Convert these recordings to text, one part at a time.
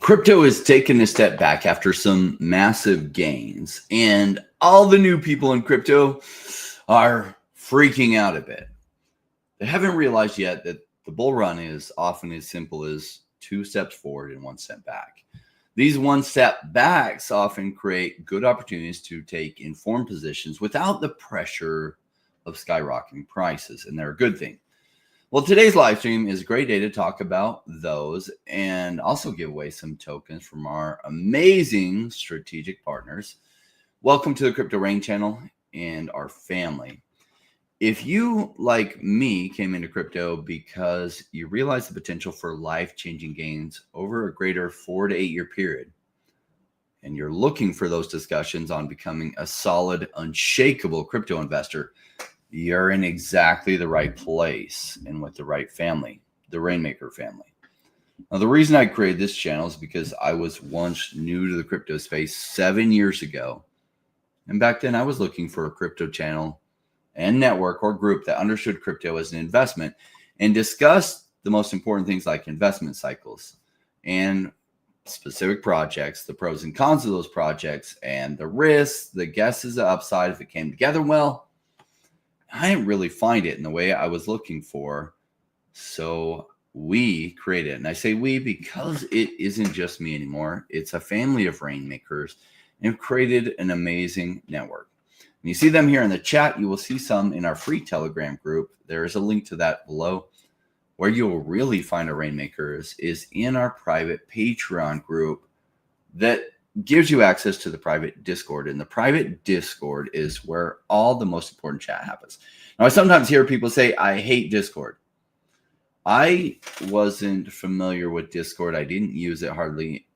Crypto has taken a step back after some massive gains, and all the new people in crypto are freaking out a bit. They haven't realized yet that the bull run is often as simple as 2 steps forward and 1 step back. These 1 step backs often create good opportunities to take informed positions without the pressure of skyrocketing prices, and they're a good thing. Well, today's live stream is a great day to talk about those and also give away some tokens from our amazing strategic partners. Welcome to the Crypto Rain channel and our family. If you, like me, came into crypto because you realize the potential for life-changing gains over a greater 4 to 8 year period, and you're looking for those discussions on becoming a solid, unshakable crypto investor, you're in exactly the right place and with the right family, the Rainmaker family. Now, the reason I created this channel is because I was once new to the crypto space 7 years ago. And back then I was looking for a crypto channel and network or group that understood crypto as an investment and discussed the most important things like investment cycles and specific projects, the pros and cons of those projects, and the risks, the guesses, the upside if it came together well. I didn't really find it in the way I was looking for. So we created, and I say we because it isn't just me anymore. It's a family of rainmakers and have created an amazing network. And you see them here in the chat. You will see some in our free Telegram group. There is a link to that below. Where you will really find our rainmakers is in our private Patreon group that gives you access to the private Discord. And the private Discord is where all the most important chat happens. Now, I sometimes hear people say, I hate Discord. I wasn't familiar with Discord. I didn't use it hardly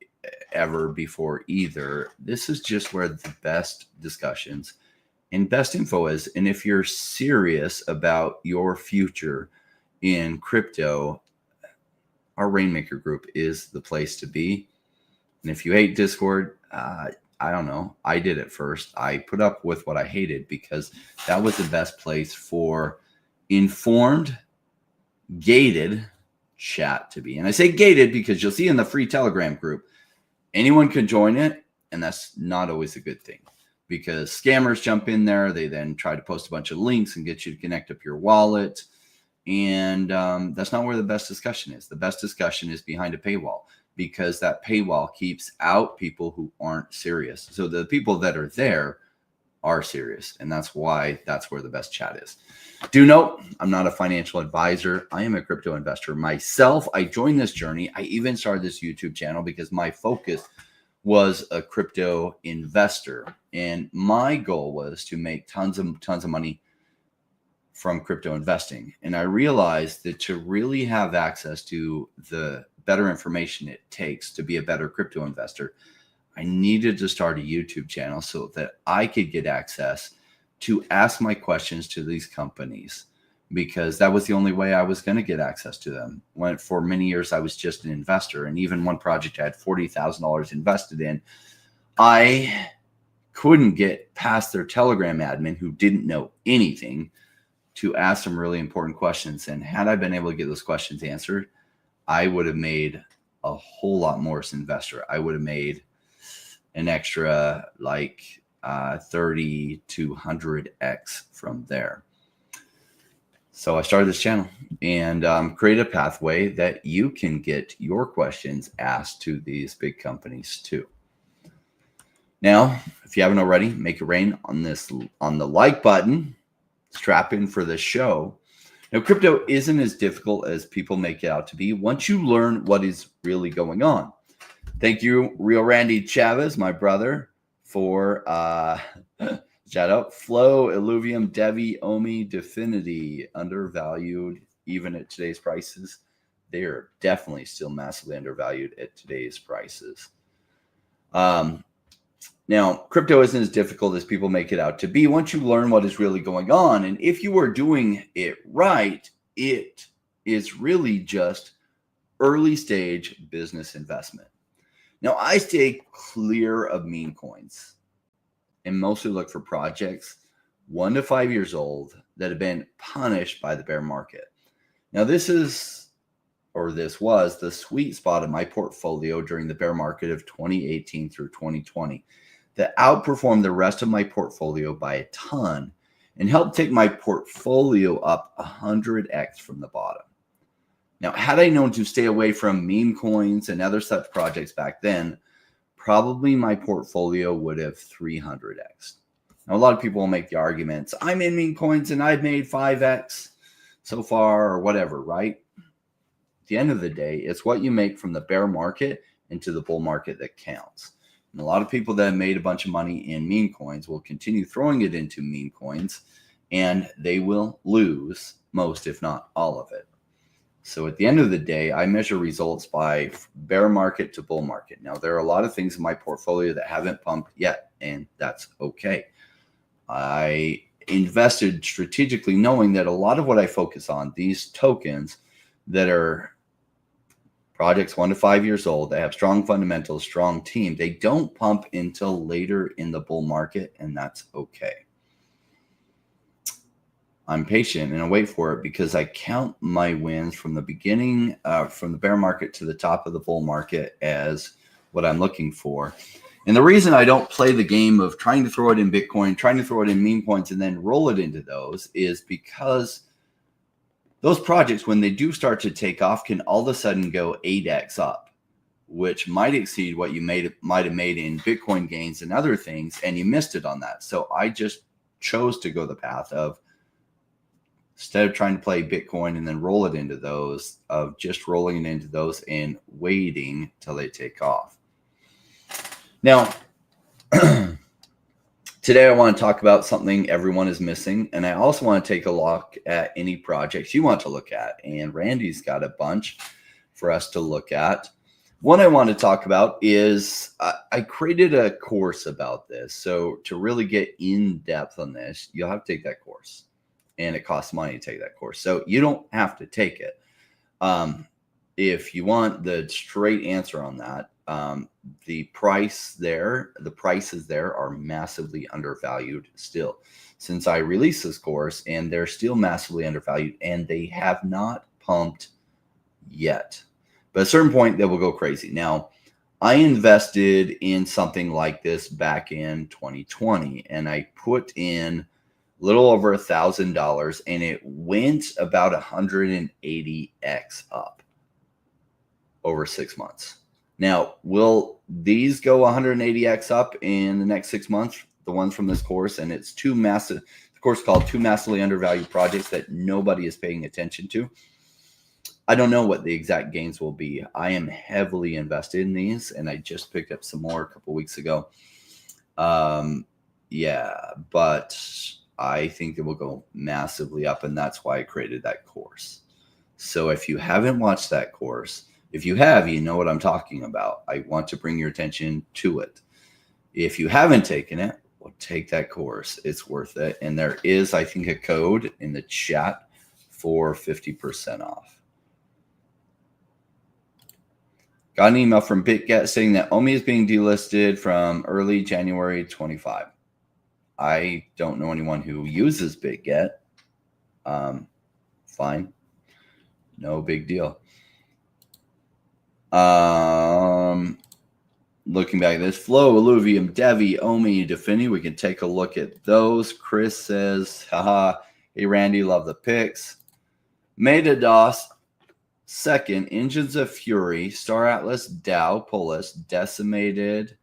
ever before either. This is just where the best discussions and best info is. And if you're serious about your future in crypto, our Rainmaker group is the place to be. And if you hate Discord, I don't know. I did it first. I put up with what I hated because that was the best place for informed, gated chat to be. And I say gated because you'll see in the free Telegram group, anyone can join it. And that's not always a good thing because scammers jump in there. They then try to post a bunch of links and get you to connect up your wallet. And that's not where the best discussion is. The best discussion is behind a paywall, because that paywall keeps out people who aren't serious. So the people that are there are serious. And that's why that's where the best chat is. Do note, I'm not a financial advisor. I am a crypto investor myself. I joined this journey. I even started this YouTube channel because my focus was a crypto investor. And my goal was to make tons of money from crypto investing. And I realized that to really have access to the better information it takes to be a better crypto investor, I needed to start a YouTube channel so that I could get access to ask my questions to these companies, because that was the only way I was going to get access to them. When for many years I was just an investor, and even one project I had $40,000 invested in, I couldn't get past their Telegram admin who didn't know anything to ask some really important questions. And had I been able to get those questions answered, I would have made a whole lot more as an investor. I would have made an extra like 30 to 100x from there. So I started this channel and created a pathway that you can get your questions asked to these big companies too. Now, if you haven't already, make it rain on the like button. Strap in for this show. Now, crypto isn't as difficult as people make it out to be once you learn what is really going on. Thank you, Real Randy Chavez, my brother, for shout out Flow, Illuvium, Devve, Omi, Definity, Undervalued, even at today's prices. They are definitely still massively undervalued at today's prices. Now, crypto isn't as difficult as people make it out to be once you learn what is really going on. And if you are doing it right, it is really just early stage business investment. Now, I stay clear of meme coins and mostly look for projects 1 to 5 years old that have been punished by the bear market. Now, this is this was the sweet spot of my portfolio during the bear market of 2018 through 2020 that outperformed the rest of my portfolio by a ton and helped take my portfolio up 100x from the bottom. Now, had I known to stay away from meme coins and other such projects back then, probably my portfolio would have 300x. Now, a lot of people will make the arguments, I'm in meme coins and I've made 5x so far or whatever, right? At the end of the day, it's what you make from the bear market into the bull market that counts. And a lot of people that have made a bunch of money in meme coins will continue throwing it into meme coins, and they will lose most, if not all of it. So at the end of the day, I measure results by bear market to bull market. Now, there are a lot of things in my portfolio that haven't pumped yet, and that's okay. I invested strategically knowing that a lot of what I focus on, these tokens that are projects 1 to 5 years old, they have strong fundamentals, strong team, they don't pump until later in the bull market, and that's okay. I'm patient and I wait for it because I count my wins from the beginning, from the bear market to the top of the bull market as what I'm looking for. And the reason I don't play the game of trying to throw it in Bitcoin, trying to throw it in meme coins, and then roll it into those is because those projects, when they do start to take off, can all of a sudden go 8x up, which might exceed what you might have made in Bitcoin gains and other things, and you missed it on that. So I just chose to go the path of, instead of trying to play Bitcoin and then roll it into those, of just rolling it into those and waiting till they take off. Now, today I want to talk about something everyone is missing, and I also want to take a look at any projects you want to look at, and Randy's got a bunch for us to look at. One I want to talk about is I created a course about this. So to really get in depth on this, you'll have to take that course, and it costs money to take that course. So you don't have to take it. If you want the straight answer on that, the prices there are massively undervalued still since I released this course, and they're still massively undervalued, and they have not pumped yet. But at a certain point, they will go crazy. Now, I invested in something like this back in 2020, and I put in a little over $1,000, and it went about 180x up over 6 months. Now, will these go 180x up in the next 6 months? The ones from this course, and it's the course called Two Massively Undervalued Projects That Nobody is Paying Attention to. I don't know what the exact gains will be. I am heavily invested in these, and I just picked up some more a couple weeks ago. Yeah, but I think it will go massively up, and that's why I created that course. So if you haven't watched that course, if you have, you know what I'm talking about. I want to bring your attention to it. If you haven't taken it, well, take that course. It's worth it. And there is, I think, a code in the chat for 50% off. Got an email from BitGet saying that OMI is being delisted from early January 25. I don't know anyone who uses BitGet. Fine. No big deal. Looking back at this, Flow, Illuvium, Devve, OMI, Defini, we can take a look at those. Chris says, haha, hey Randy, love the pics. MetaDOS, second, Engines of Fury, Star Atlas, Dow, Pulse, Decimated,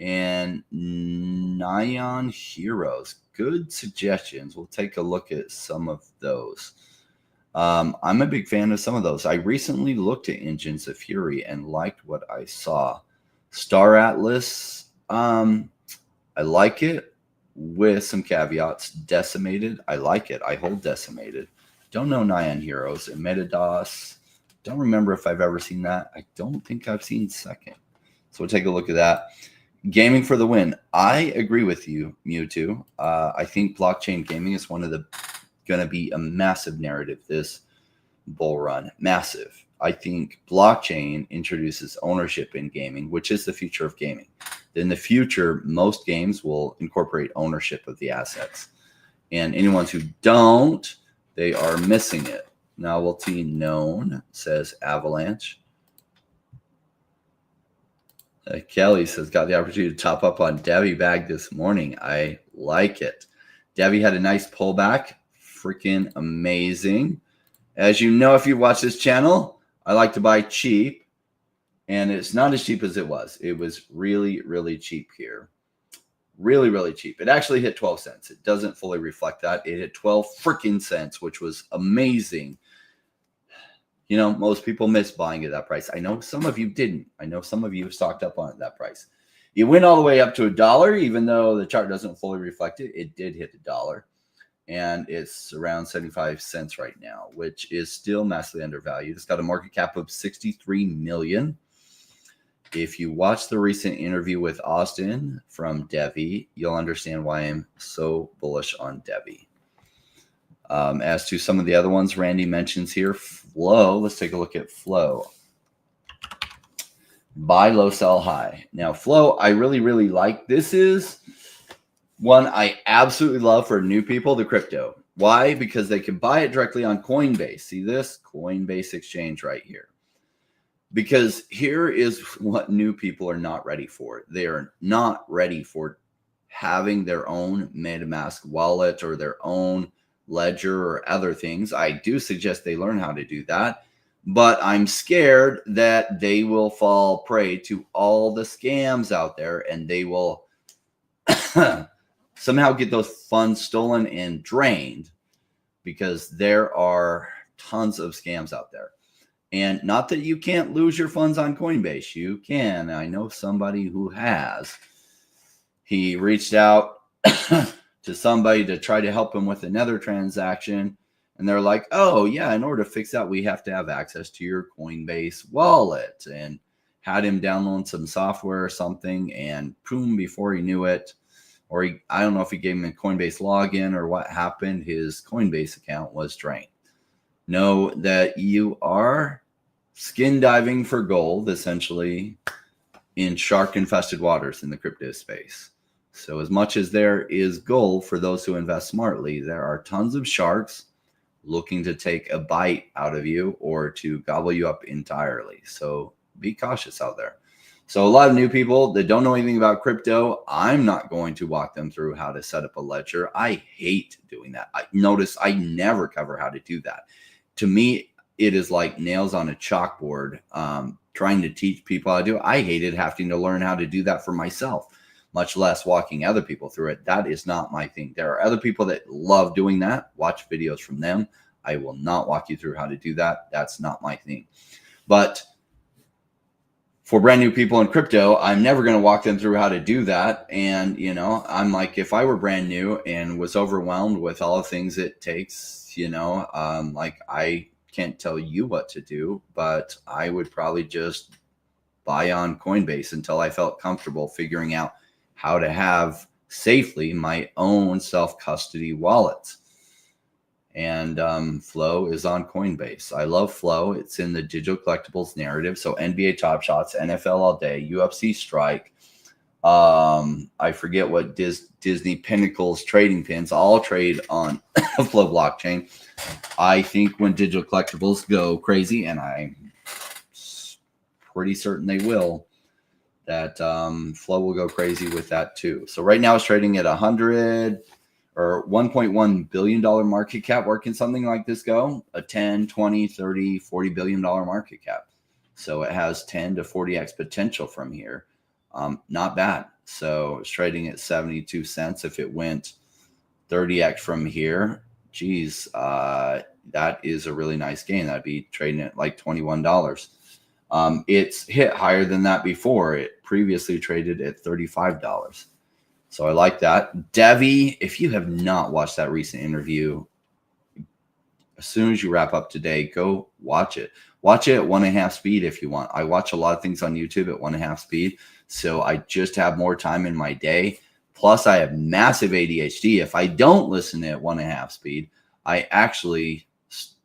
and Neon Heroes. Good suggestions. We'll take a look at some of those. I'm a big fan of some of those. I recently looked at Engines of Fury and liked what I saw. Star Atlas, I like it with some caveats. Decimated, I like it. I hold Decimated. Don't know Neon Heroes. And MetaDOS, don't remember if I've ever seen that. I don't think I've seen second. So we'll take a look at that. Gaming for the win. I agree with you, Mewtwo. I think blockchain gaming is going to be a massive narrative this bull run. Massive. I think blockchain introduces ownership in gaming, which is the future of gaming. In the future, most games will incorporate ownership of the assets. And anyone who don't, they are missing it. Novelty known, says Avalanche. Kelly says, got the opportunity to top up on Devve bag this morning. I like it. Devve had a nice pullback. Freaking amazing. As you know, if you watch this channel, I like to buy cheap. And it's not as cheap as it was. It was really, really cheap here. Really, really cheap. It actually hit 12 cents. It doesn't fully reflect that. It hit 12 freaking cents, which was amazing. You know, most people missed buying at that price. I know some of you didn't. I know some of you stocked up on that price. It went all the way up to $1, even though the chart doesn't fully reflect it. It did hit $1. And it's around 75 cents right now, which is still massively undervalued. It's got a market cap of 63 million. If you watch the recent interview with Austin from Devve, you'll understand why I'm so bullish on Devve. As to some of the other ones Randy mentions here, Flow, let's take a look at Flow. Buy low, sell high. Now, Flow, I really, really like. This is one I absolutely love for new people, the crypto. Why? Because they can buy it directly on Coinbase. See this? Coinbase exchange right here. Because here is what new people are not ready for. They are not ready for having their own MetaMask wallet or their own ledger or other things. I do suggest they learn how to do that, but I'm scared that they will fall prey to all the scams out there and they will somehow get those funds stolen and drained, because there are tons of scams out there. And not that you can't lose your funds on Coinbase. You can. I know somebody who has. He reached out to somebody to try to help him with another transaction. And they're like, oh, yeah, in order to fix that, we have to have access to your Coinbase wallet. And had him download some software or something. And boom, before he knew it, or I don't know if he gave him a Coinbase login or what happened, his Coinbase account was drained. Know that you are skin diving for gold, essentially, in shark-infested waters in the crypto space. So as much as there is gold for those who invest smartly, there are tons of sharks looking to take a bite out of you or to gobble you up entirely. So be cautious out there. So a lot of new people that don't know anything about crypto, I'm not going to walk them through how to set up a ledger. I hate doing that. Notice I never cover how to do that. To me, it is like nails on a chalkboard, trying to teach people how to do it. I hated having to learn how to do that for myself, much less walking other people through it. That is not my thing. There are other people that love doing that. Watch videos from them. I will not walk you through how to do that. That's not my thing. But for brand new people in crypto, I'm never going to walk them through how to do that. And, you know, I'm like, if I were brand new and was overwhelmed with all the things it takes, you know, like I can't tell you what to do, but I would probably just buy on Coinbase until I felt comfortable figuring out how to have safely my own self-custody wallets. And Flow is on Coinbase. I love Flow. It's in the digital collectibles narrative. So NBA Top Shots, NFL All Day, UFC Strike. I forget what Disney Pinnacles trading pins all trade on Flow blockchain. I think when digital collectibles go crazy, and I'm pretty certain they will, that Flow will go crazy with that too. So right now it's trading at 100 or $1.1 billion market cap. Where can something like this go? A 10, 20, 30, $40 billion market cap. So it has 10 to 40x potential from here. Not bad. So it's trading at 72 cents. If it went 30x from here, geez, that is a really nice gain. That'd be trading at like $21. It's hit higher than that before. It previously traded at $35. So I like that. Devve, if you have not watched that recent interview, as soon as you wrap up today, go watch it. Watch it at 1.5 speed if you want. I watch a lot of things on YouTube at 1.5 speed. So I just have more time in my day. Plus, I have massive ADHD. If I don't listen at 1.5 speed,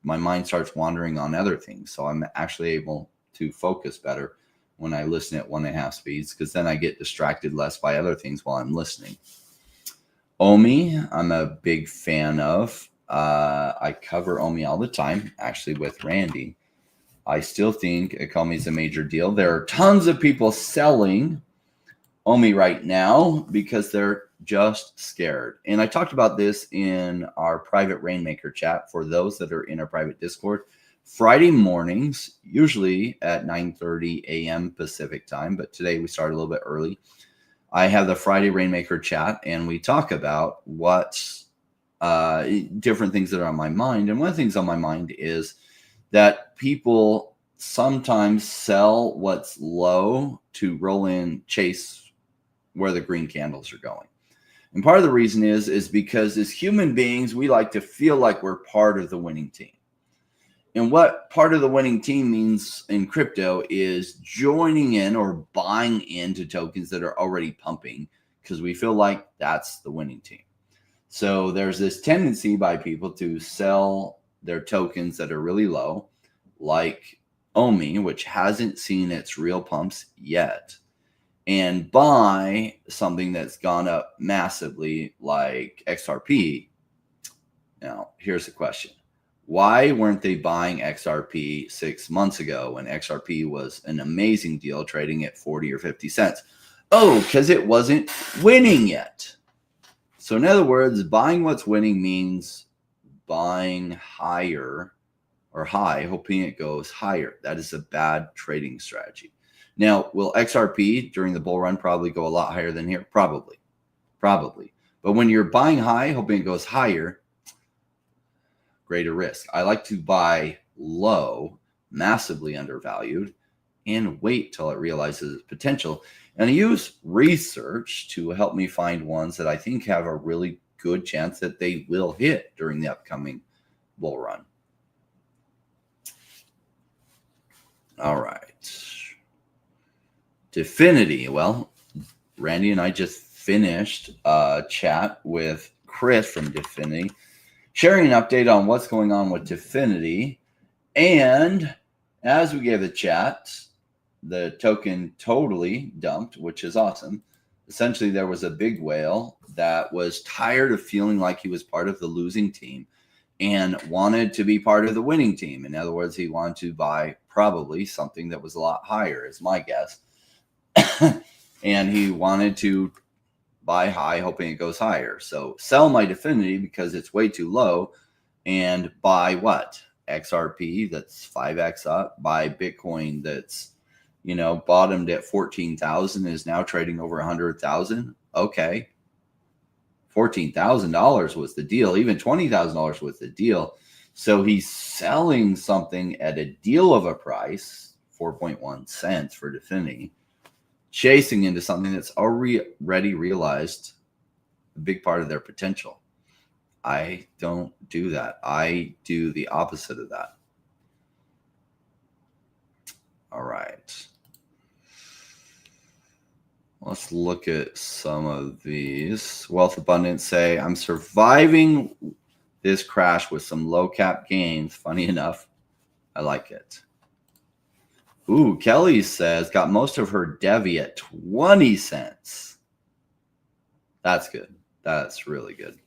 my mind starts wandering on other things. So I'm actually able to focus better when I listen at 1.5 speeds, because then I get distracted less by other things while I'm listening. Omi, I'm a big fan of. I cover OMI all the time, actually with Randy. I still think OMI is a major deal. There are tons of people selling OMI right now because they're just scared. And I talked about this in our private Rainmaker chat for those that are in our private Discord. Friday mornings, usually at 9:30 a.m. Pacific time, but today we started a little bit early. I have the Friday Rainmaker chat, and we talk about what's different things that are on my mind. And one of the things on my mind is that people sometimes sell what's low to roll in, chase where the green candles are going. And part of the reason is because as human beings, we like to feel like we're part of the winning team. And what part of the winning team means in crypto is joining in or buying into tokens that are already pumping because we feel like that's the winning team. So there's this tendency by people to sell their tokens that are really low, like OMI, which hasn't seen its real pumps yet, and buy something that's gone up massively like XRP. Now, here's the question. Why weren't they buying XRP 6 months ago when XRP was an amazing deal trading at 40 or 50 cents? Oh, because it wasn't winning yet. So in other words, buying what's winning means buying higher or high, hoping it goes higher. That is a bad trading strategy. Now, will XRP during the bull run probably go a lot higher than here? Probably. But when you're buying high, hoping it goes higher, greater risk. I like to buy low, massively undervalued, and wait till it realizes its potential. And I use research to help me find ones that I think have a really good chance that they will hit during the upcoming bull run. All right. Definity. Well, Randy and I just finished a chat with Chris from Definity, sharing an update on what's going on with Definity. And as we gave the chat, the token totally dumped, which is awesome. Essentially, there was a big whale that was tired of feeling like he was part of the losing team and wanted to be part of the winning team. In other words, he wanted to buy probably something that was a lot higher, is my guess. And he wanted to buy high, hoping it goes higher. So sell my Definity because it's way too low and buy what? XRP that's 5x up, buy Bitcoin that's, bottomed at 14,000 is now trading over 100,000. Okay. $14,000 was the deal. Even $20,000 was the deal. So he's selling something at a deal of a price, 4.1 cents for Definity, chasing into something that's already realized a big part of their potential. I don't do that. I do the opposite of that. All right. Let's look at some of these. Wealth Abundance say, I'm surviving this crash with some low cap gains. Funny enough, I like it. Ooh, Kelly says, got most of her Devve at 20 cents. That's good. That's really good.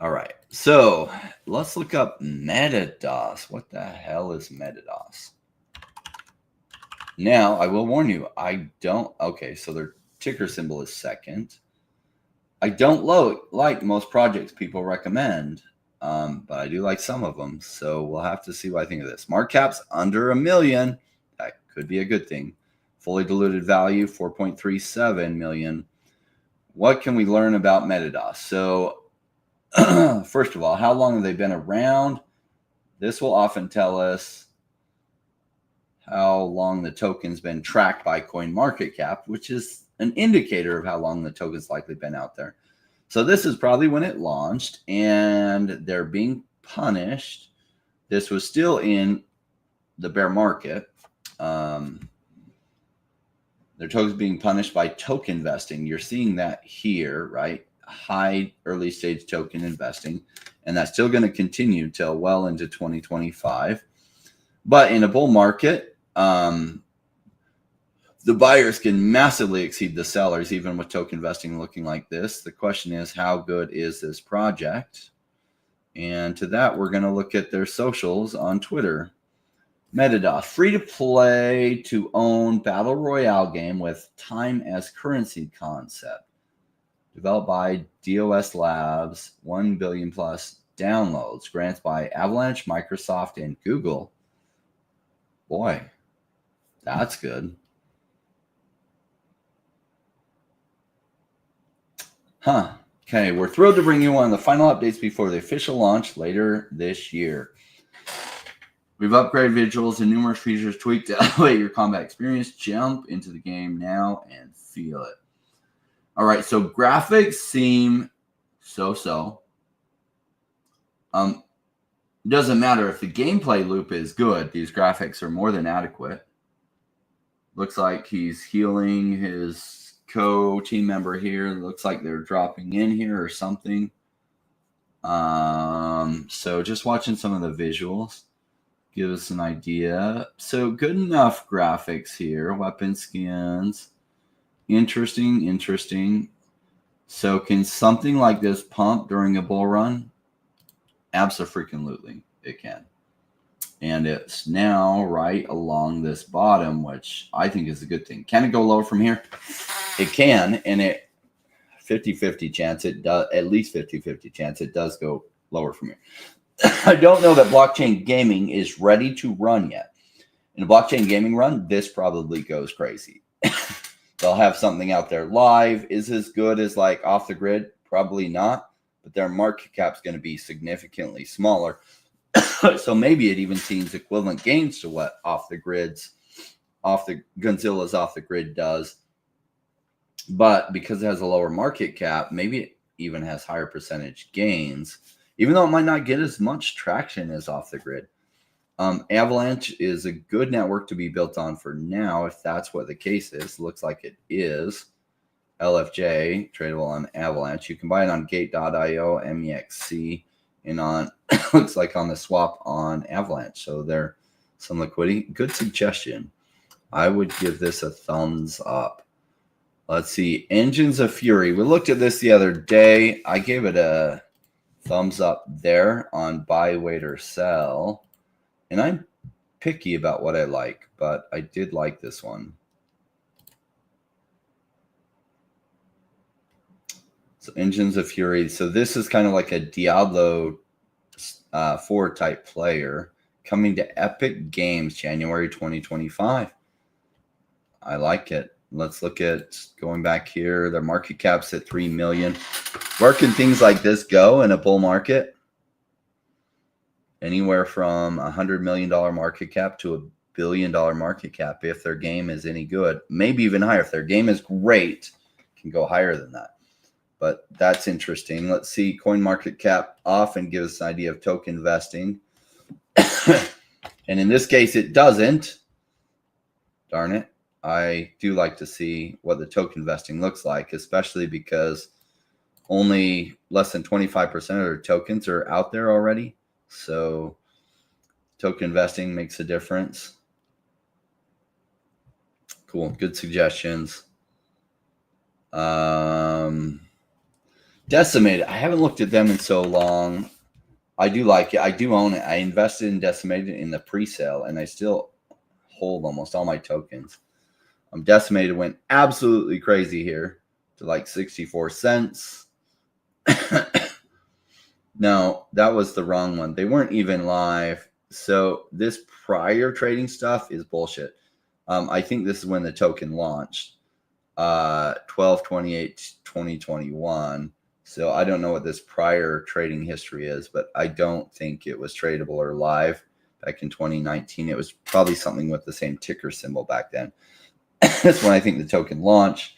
All right. So let's look up MetaDOS. What the hell is MetaDOS? Now, I will warn you, okay, so their ticker symbol is second. I don't like most projects people recommend, but I do like some of them. So we'll have to see what I think of this. Market cap's under $1 million. That could be a good thing. Fully diluted value, 4.37 million. What can we learn about MetaDOS? So first of all, how long have they been around? This will often tell us how long the token's been tracked by CoinMarketCap, which is an indicator of how long the token's likely been out there. So this is probably when it launched, and they're being punished. This was still in the bear market. Their token's being punished by token investing. You're seeing that here, right? High early stage token investing, and that's still going to continue till well into 2025. But in a bull market, The buyers can massively exceed the sellers, even with token investing looking like this. The question is, how good is this project? And to that, we're going to look at their socials on Twitter. Metadata, free to play to own battle royale game with time as currency concept. Developed by DOS Labs, 1 billion plus downloads. Grants by Avalanche, Microsoft, and Google. Boy, that's good. Huh. Okay, we're thrilled to bring you one of the final updates before the official launch later this year. We've upgraded visuals and numerous features tweaked to elevate your combat experience. Jump into the game now and feel it. All right, so graphics seem so-so. Doesn't matter if the gameplay loop is good. These graphics are more than adequate. Looks like he's healing his co-team member here. Looks like they're dropping in here or something. So just watching some of the visuals give us an idea. So good enough graphics here. Weapon skins. Interesting. So can something like this pump during a bull run? Absolutely, it can. And it's now right along this bottom, which I think is a good thing. Can it go lower from here? It can, and it 50-50 chance it does, at least 50-50 chance it does go lower from here. I don't know that blockchain gaming is ready to run yet. In a blockchain gaming run, this probably goes crazy. They'll have something out there live. Is as good as like off the grid? Probably not, but their market cap's going to be significantly smaller. So maybe it even seems equivalent gains to what Gunzilla's off the grid does. But because it has a lower market cap, maybe it even has higher percentage gains, even though it might not get as much traction as off the grid. Avalanche is a good network to be built on for now, if that's what the case is. Looks like it is. LFJ, tradable on Avalanche. You can buy it on gate.io, MEXC, and on looks like on the swap on Avalanche. So there's some liquidity. Good suggestion. I would give this a thumbs up. Let's see. Engines of Fury. We looked at this the other day. I gave it a thumbs up there on buy, wait, or sell. And I'm picky about what I like, but I did like this one. So Engines of Fury. So this is kind of like a Diablo 4 type player coming to Epic Games January 2025. I like it. Let's look at going back here. Their market cap's at 3 million. Where can things like this go in a bull market? Anywhere from $100 million market cap to $1 billion market cap if their game is any good. Maybe even higher. If their game is great, it can go higher than that. But that's interesting. Let's see. Coin market cap often gives us an idea of token investing. And in this case, it doesn't. Darn it. I do like to see what the token investing looks like, especially because only less than 25% of their tokens are out there already. So token investing makes a difference. Cool. Good suggestions. Decimated. I haven't looked at them in so long. I do like it. I do own it. I invested in Decimated in the pre-sale, and I still hold almost all my tokens. Decimated went absolutely crazy here to like 64 cents. No, that was the wrong one. They weren't even live. So this prior trading stuff is bullshit. I think this is when the token launched, 12/28/2021. So I don't know what this prior trading history is, but I don't think it was tradable or live back in 2019. It was probably something with the same ticker symbol back then. That's when I think the token launched.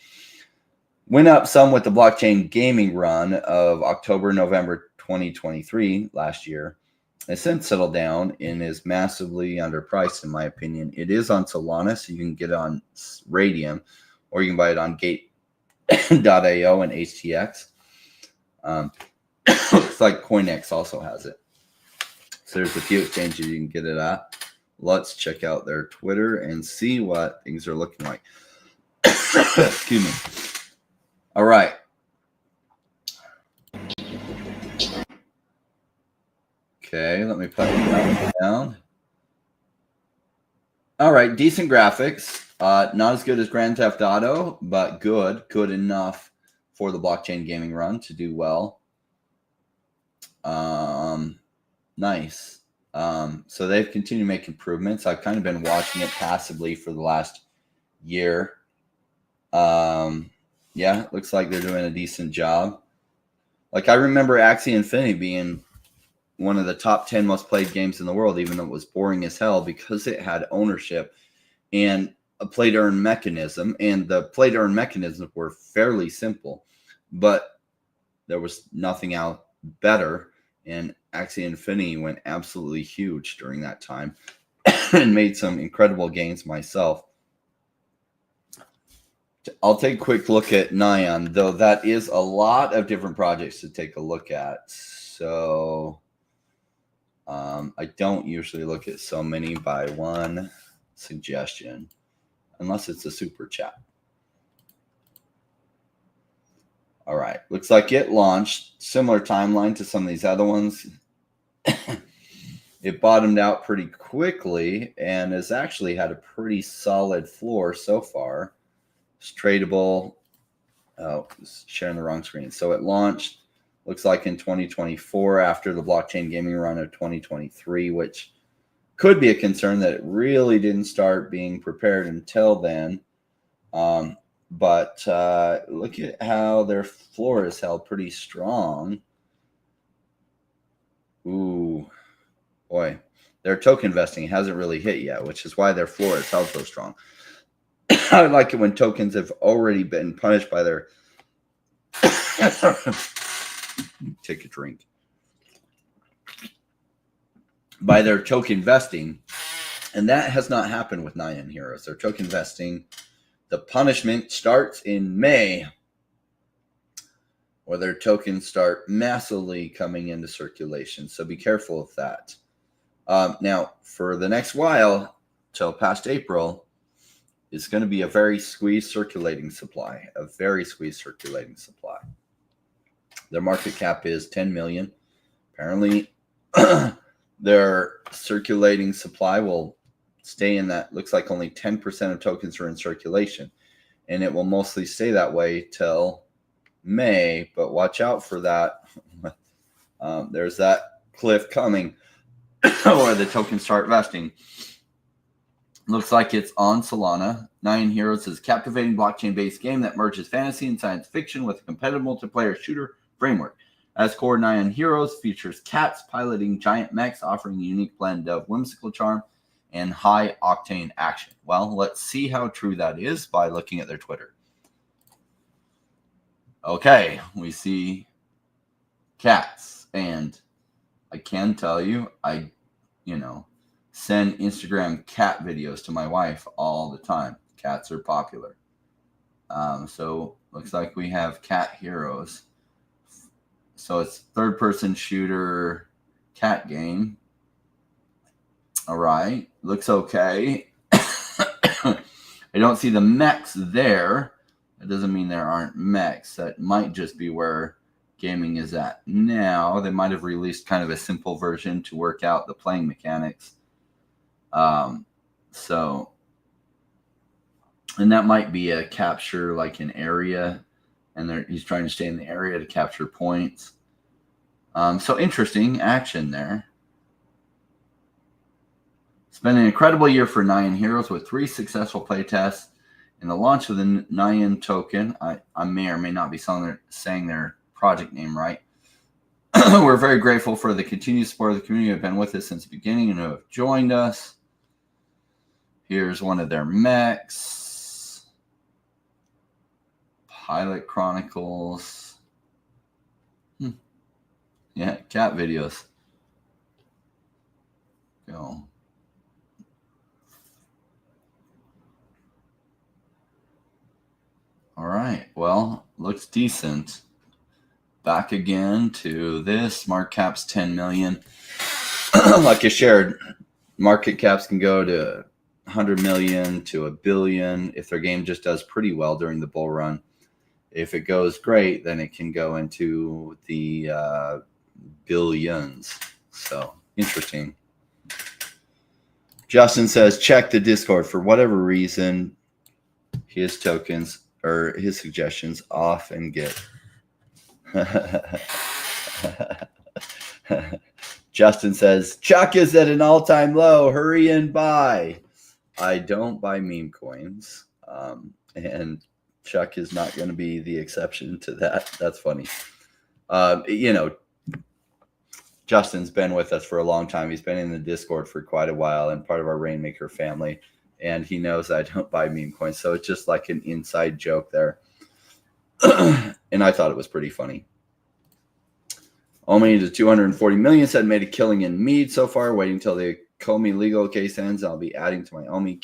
Went up some with the blockchain gaming run of October, November 2023 last year. It's since settled down and is massively underpriced, in my opinion. It is on Solana, so you can get it on Radium, or you can buy it on gate.io and HTX. Looks like CoinEx also has it. So there's a few exchanges you can get it at. Let's check out their Twitter and see what things are looking like. Excuse me. All right. Okay, let me put that down. All right, decent graphics. Not as good as Grand Theft Auto, but good enough for the blockchain gaming run to do well. Nice. So they've continued to make improvements. I've kind of been watching it passively for the last year. Yeah, it looks like they're doing a decent job. Like, I remember Axie Infinity being one of the top 10 most played games in the world, even though it was boring as hell, because it had ownership and a play to earn mechanism. And the play to earn mechanisms were fairly simple, but there was nothing out better. And Axie Infinity went absolutely huge during that time and made some incredible gains myself. I'll take a quick look at Nyan, though that is a lot of different projects to take a look at. So I don't usually look at so many by one suggestion, unless it's a super chat. All right, looks like it launched. Similar timeline to some of these other ones. It bottomed out pretty quickly and has actually had a pretty solid floor so far. It's tradable. Oh, sharing the wrong screen. So it launched, looks like in 2024 after the blockchain gaming run of 2023, which could be a concern that it really didn't start being prepared until then. But look at how their floor is held pretty strong. Ooh, boy. Their token investing hasn't really hit yet, which is why their floor is held so strong. I like it when tokens have already been punished by their... Take a drink. By their token vesting. And that has not happened with Nyan Heroes. Their token vesting... The punishment starts in May, where their tokens start massively coming into circulation. So be careful of that. Now, for the next while, till past April, is going to be a very squeezed circulating supply. A very squeezed circulating supply. Their market cap is 10 million. Apparently, their circulating supply will stay in that. Looks like only 10% of tokens are in circulation, and it will mostly stay that way till May, but watch out for that. There's that cliff coming where the tokens start vesting. Looks like it's on Solana. Nyan Heroes is a captivating blockchain-based game that merges fantasy and science fiction with a competitive multiplayer shooter framework. As core, Nyan Heroes features cats piloting giant mechs, offering a unique blend of whimsical charm and high-octane action. Well, let's see how true that is by looking at their Twitter. Okay, we see cats, and I can tell you, I send Instagram cat videos to my wife all the time. Cats are popular. So looks like we have Cat Heroes. So it's third-person shooter cat game. All right, looks okay. I don't see the mechs there. That doesn't mean there aren't mechs. That might just be where gaming is at now. They might have released kind of a simple version to work out the playing mechanics. And that might be a capture, like an area, and he's trying to stay in the area to capture points. So interesting action there. It's been an incredible year for Nyan Heroes with 3 successful playtests and the launch of the Nyan token. I may or may not be saying their project name right. We're very grateful for the continued support of the community who have been with us since the beginning and who have joined us. Here's one of their mechs. Pilot Chronicles. Yeah, cat videos. Go. All right, well, looks decent. Back again to this. Market cap's 10 million. Like I shared, market caps can go to 100 million to $1 billion if their game just does pretty well during the bull run. If it goes great, then it can go into the billions. So interesting. Justin says, check the Discord. For whatever reason, his tokens or his suggestions often get. Justin says, Chuck is at an all-time low. Hurry and buy. I don't buy meme coins. And Chuck is not going to be the exception to that. That's funny. Justin's been with us for a long time. He's been in the Discord for quite a while and part of our Rainmaker family. And he knows I don't buy meme coins. So it's just like an inside joke there. And I thought it was pretty funny. Omi to 240 million said made a killing in Mead so far. Waiting until the Comey legal case ends. I'll be adding to my Omi.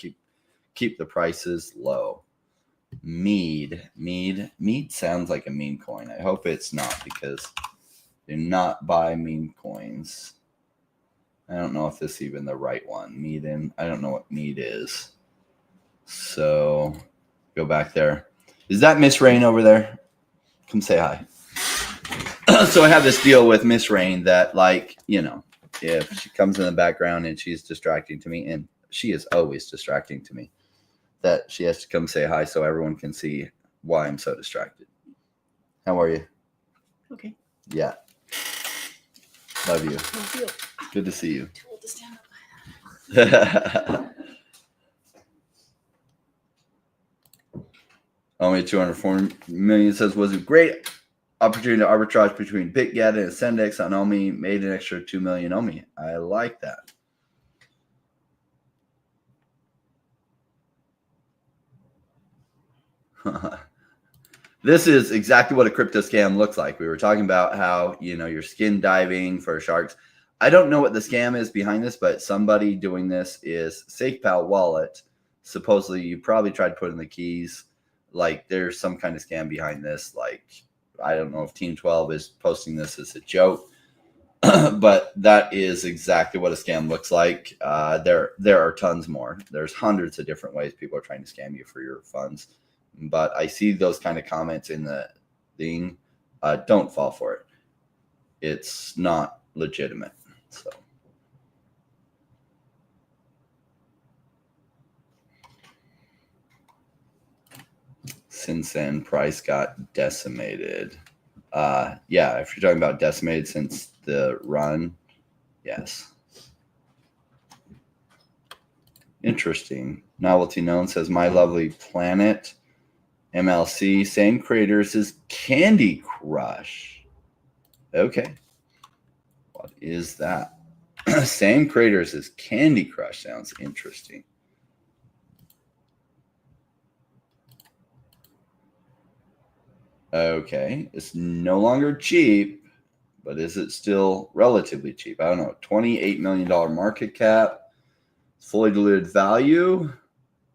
Keep the prices low. Mead sounds like a meme coin. I hope it's not, because do not buy meme coins. I don't know if this is even the right one. Mead I don't know what Mead is. So go back there. Is that Miss Rain over there? Come say hi. So I have this deal with Miss Rain that, if she comes in the background and she's distracting to me, and she is always distracting to me, that she has to come say hi so everyone can see why I'm so distracted. How are you? Okay. Yeah. Love you. Love you. Good to see you. Too old to stand up. Only 204 million says, was a great opportunity to arbitrage between BitGet and Ascendex on Omi. Made an extra 2 million Omi. I like that. This is exactly what a crypto scam looks like. We were talking about how, you're skin diving for sharks. I don't know what the scam is behind this, but somebody doing this is SafePal Wallet. Supposedly, you probably tried putting the keys. Like, there's some kind of scam behind this. Like, I don't know if Team 12 is posting this as a joke, but that is exactly what a scam looks like. There are tons more. There's hundreds of different ways people are trying to scam you for your funds. But I see those kind of comments in the thing. Don't fall for it. It's not legitimate. So. Since then, price got decimated. Yeah, if you're talking about decimated since the run, yes. Interesting. Novelty Known says, My Lovely Planet. MLC, same creators as Candy Crush. Okay. What is that? Same creators as Candy Crush. Sounds interesting. Okay. It's no longer cheap, but is it still relatively cheap? I don't know. $28 million market cap. Fully diluted value.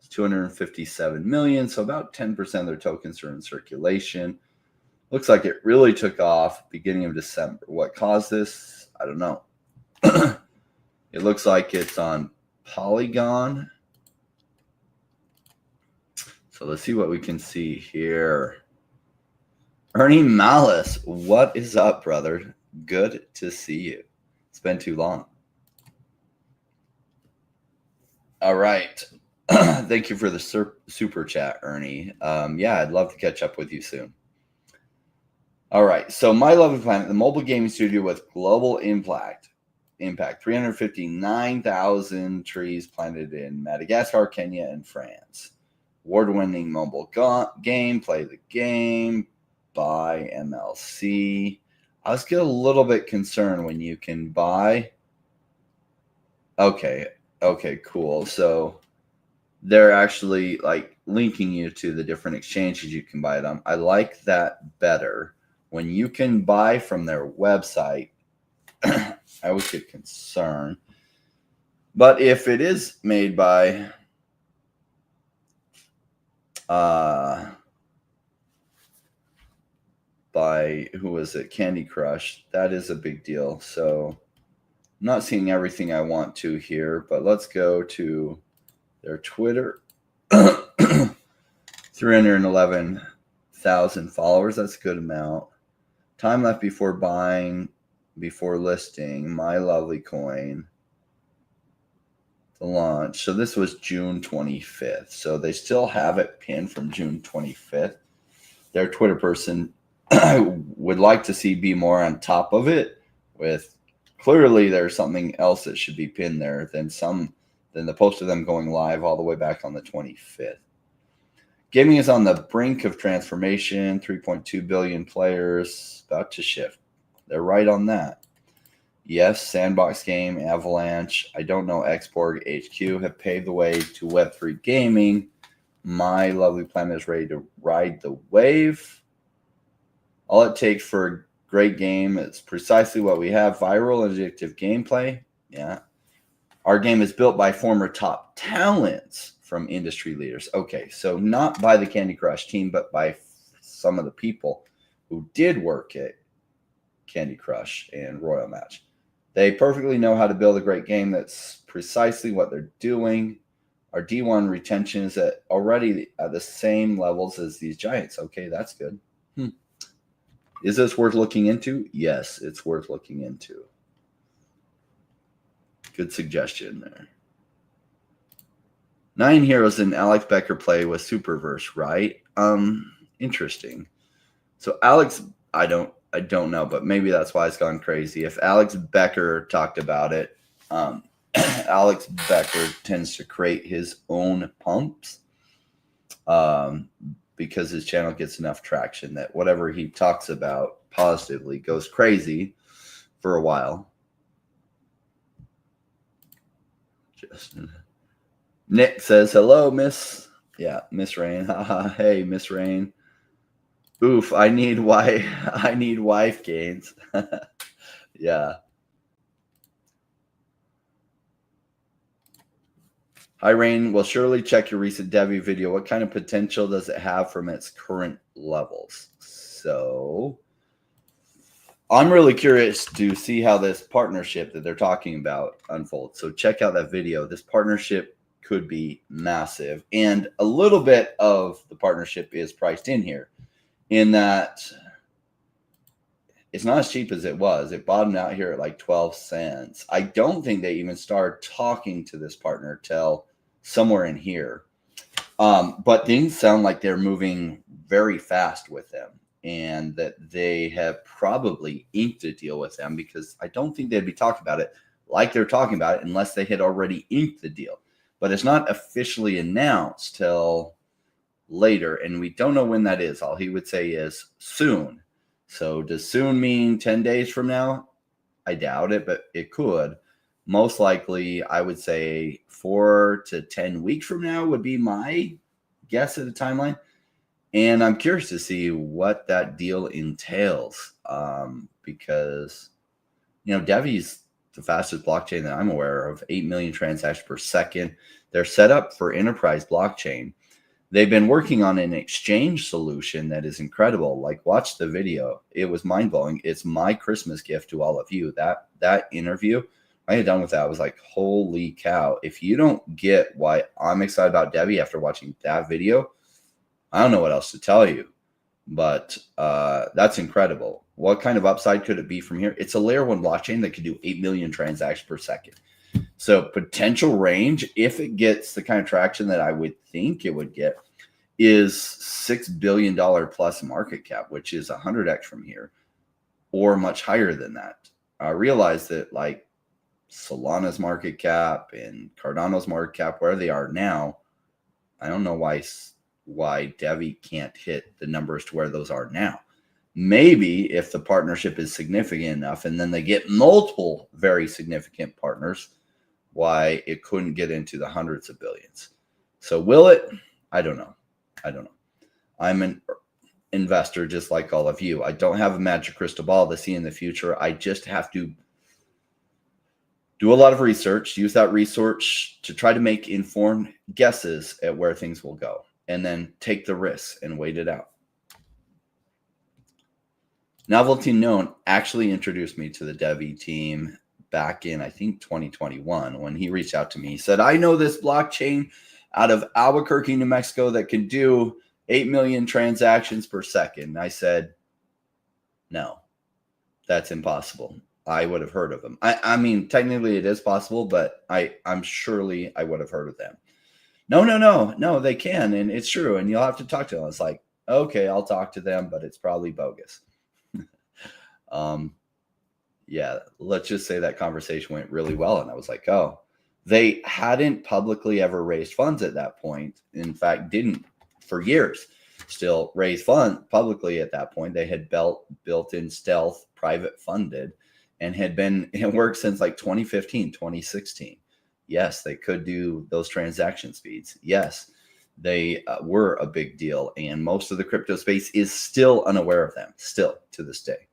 257 million, so about 10% of their tokens are in circulation. Looks like it really took off beginning of December. What caused this? I don't know. It looks like it's on Polygon. So let's see what we can see here. Ernie Malice, what is up, brother? Good to see you. It's been too long. All right. Thank you for the super chat, Ernie. Yeah, I'd love to catch up with you soon. All right. So My Lovely Planet, the mobile gaming studio with global impact. 359,000 trees planted in Madagascar, Kenya, and France. Award-winning mobile game. Play the game. Buy MLC. I was getting a little bit concerned when you can buy. Okay, cool. So they're actually like linking you to the different exchanges you can buy it on. I like that better. When you can buy from their website, I always get concerned. But if it is made by who is it? Candy Crush, that is a big deal. So I'm not seeing everything I want to here, but let's go to Their Twitter, 311,000 followers. That's a good amount. Time left before buying, before listing. My Lovely Coin. The launch. So this was June 25th. So they still have it pinned from June 25th. Their Twitter person would like to see be more on top of it with clearly there's something else that should be pinned there than the post of them going live all the way back on the 25th. Gaming is on the brink of transformation. 3.2 billion players about to shift. They're right on that. Yes, Sandbox Game, Avalanche, I don't know, Xborg, HQ have paved the way to Web3 gaming. My Lovely Planet is ready to ride the wave. All it takes for a great game is precisely what we have. Viral and addictive gameplay. Yeah. Our game is built by former top talents from industry leaders. Okay, so not by the Candy Crush team, but by some of the people who did work at Candy Crush and Royal Match. They perfectly know how to build a great game. That's precisely what they're doing. Our D1 retention is already at the same levels as these giants. Okay, that's good. Is this worth looking into? Yes, it's worth looking into. Good suggestion there. 9 Heroes in Alex Becker play with Superverse, right? Interesting. So Alex, I don't know, but maybe that's why it's gone crazy. If Alex Becker talked about it, Alex Becker tends to create his own pumps because his channel gets enough traction that whatever he talks about positively goes crazy for a while. Nick says, hello, Miss. Yeah, Miss Rain. Hey, Miss Rain. Oof, I need wife gains. Yeah. Hi, Rain. Well, surely check your recent Devve video. What kind of potential does it have from its current levels? So I'm really curious to see how this partnership that they're talking about unfolds. So check out that video. This partnership could be massive. And a little bit of the partnership is priced in here in that it's not as cheap as it was. It bottomed out here at like 12 cents. I don't think they even started talking to this partner till somewhere in here. But things sound like they're moving very fast with them and that they have probably inked a deal with them because I don't think they'd be talking about it like they're talking about it unless they had already inked the deal. But it's not officially announced till later, and we don't know when that is. All he would say is soon. So does soon mean 10 days from now? I doubt it, but it could. Most likely, I would say 4 to 10 weeks from now would be my guess at the timeline. And I'm curious to see what that deal entails because, you know, Devve's the fastest blockchain that I'm aware of, 8 million transactions per second. They're set up for enterprise blockchain. They've been working on an exchange solution that is incredible. Like, watch the video. It was mind-blowing. It's my Christmas gift to all of you. That interview, I had done with that. I was like, holy cow. If you don't get why I'm excited about Devve after watching that video, I don't know what else to tell you. But that's incredible. What kind of upside could it be from here? It's a layer 1 blockchain that could do 8 million transactions per second. So potential range, if it gets the kind of traction that I would think it would get, is $6 billion plus market cap, which is 100x from here or much higher than that. I realize that like Solana's market cap and Cardano's market cap, where they are now, I don't know why Devve can't hit the numbers to where those are now. Maybe if the partnership is significant enough and then they get multiple very significant partners, why it couldn't get into the hundreds of billions. So will it? I don't know. I'm an investor just like all of you. I don't have a magic crystal ball to see in the future. I just have to do a lot of research, use that research to try to make informed guesses at where things will go, and then take the risks and wait it out. Novelty Known actually introduced me to the Devve team back in, I think, 2021 when he reached out to me. He said, I know this blockchain out of Albuquerque, New Mexico that can do 8 million transactions per second. I said, no, that's impossible. I would have heard of them. I mean, technically it is possible, but I'm surely I would have heard of them. No, they can. And it's true. And you'll have to talk to them. It's like, okay, I'll talk to them, but it's probably bogus. Yeah, let's just say that conversation went really well. And I was like, oh, they hadn't publicly ever raised funds at that point. In fact, didn't for years still raise funds publicly at that point. They had built in stealth, private funded, and had been in work since like 2015, 2016. Yes, they could do those transaction speeds. Yes, they were a big deal. And most of the crypto space is still unaware of them, still to this day.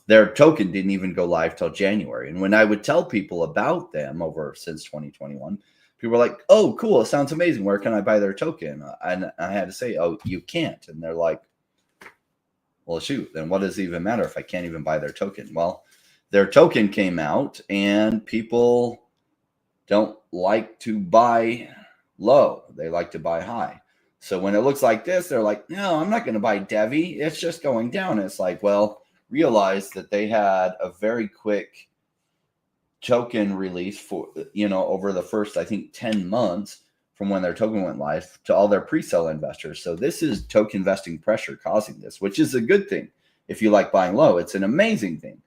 Their token didn't even go live till January. And when I would tell people about them over since 2021, people were like, oh, cool. It sounds amazing. Where can I buy their token? And I had to say, oh, you can't. And they're like, well, shoot, then what does it even matter if I can't even buy their token? Well, their token came out and people don't like to buy low. They like to buy high. So when it looks like this, they're like, no, I'm not going to buy Devve. It's just going down. It's like, well, realize that they had a very quick token release for, over the first, I think, 10 months from when their token went live to all their pre-sale investors. So this is token investing pressure causing this, which is a good thing. If you like buying low, it's an amazing thing.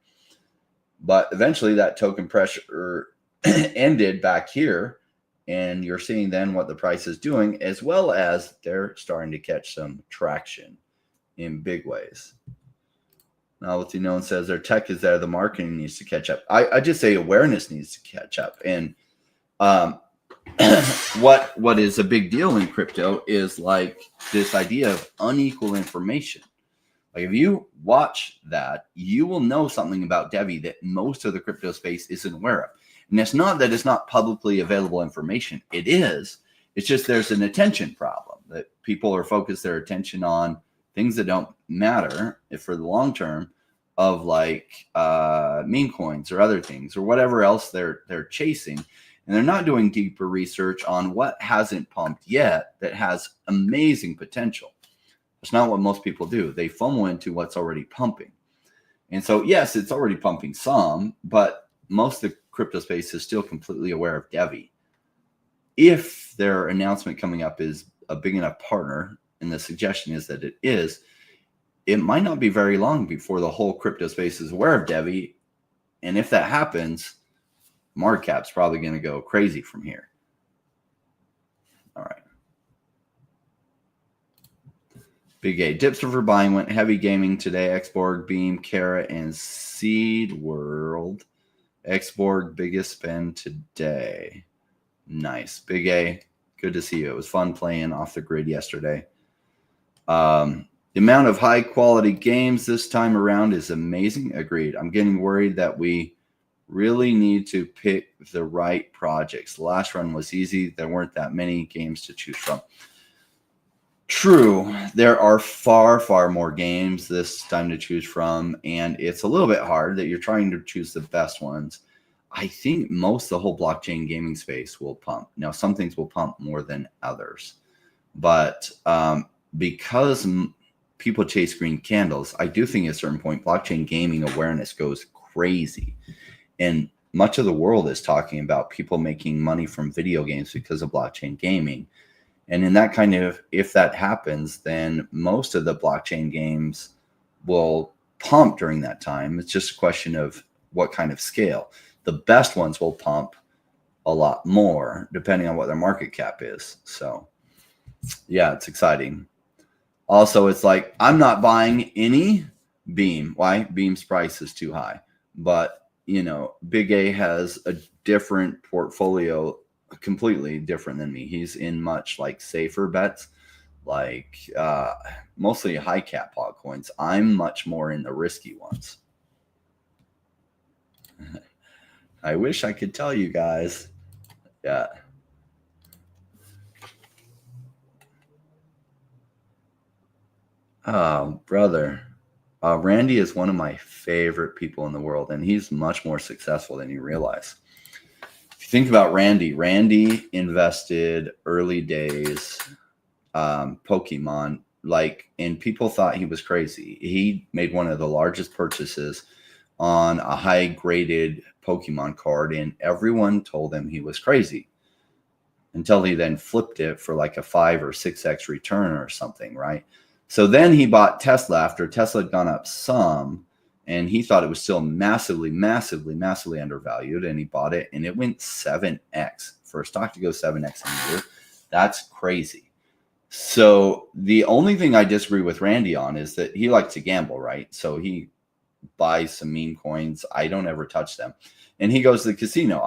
But eventually that token pressure ended back here, and you're seeing then what the price is doing, as well as they're starting to catch some traction in big ways. Now, what known says their tech is there, the marketing needs to catch up. I just say awareness needs to catch up. And what is a big deal in crypto is like this idea of unequal information. Like if you watch that, you will know something about Devve that most of the crypto space isn't aware of. And it's not that it's not publicly available information. It is. It's just there's an attention problem that people are focused their attention on things that don't matter for the long term, of like meme coins or other things or whatever else they're chasing. And they're not doing deeper research on what hasn't pumped yet that has amazing potential. That's not what most people do. They FOMO into what's already pumping. And so, yes, it's already pumping some, but most of the crypto space is still completely aware of Devve. If their announcement coming up is a big enough partner, and the suggestion is that it is, it might not be very long before the whole crypto space is aware of Devve. And if that happens, market cap's probably going to go crazy from here. All right. Big A. Dips for buying went heavy gaming today. Xborg, Beam, Kara, and Seed World. Xborg, biggest spend today. Nice. Big A. Good to see you. It was fun playing off the grid yesterday. The amount of high quality games this time around is amazing. Agreed. I'm getting worried that we really need to pick the right projects. The last run was easy. There weren't that many games to choose from. True. There are far more games this time to choose from, and it's a little bit hard that you're trying to choose the best ones. I think most of the whole blockchain gaming space will pump. Now, some things will pump more than others, but because people chase green candles, I do think at a certain point, blockchain gaming awareness goes crazy. And much of the world is talking about people making money from video games because of blockchain gaming. And in that kind of, if that happens, then most of the blockchain games will pump during that time. It's just a question of what kind of scale. The best ones will pump a lot more depending on what their market cap is. So yeah, it's exciting. Also, it's like, I'm not buying any Beam. Why? Beam's price is too high. But, Big A has a different portfolio, completely different than me. He's in much like safer bets, like mostly high cap altcoins. I'm much more in the risky ones. I wish I could tell you guys. Yeah. Oh, brother. Randy is one of my favorite people in the world, and he's much more successful than you realize. If you think about Randy. Randy invested early days Pokemon, and people thought he was crazy. He made one of the largest purchases on a high graded Pokemon card, and everyone told him he was crazy until he then flipped it for like a 5 or 6x return or something, right? So then he bought Tesla after Tesla had gone up some, and he thought it was still massively undervalued, and he bought it, and it went 7x. For a stock to go 7x in a year, that's crazy. So the only thing I disagree with Randy on is that he likes to gamble, right? So he buys some meme coins. I don't ever touch them. And he goes to the casino.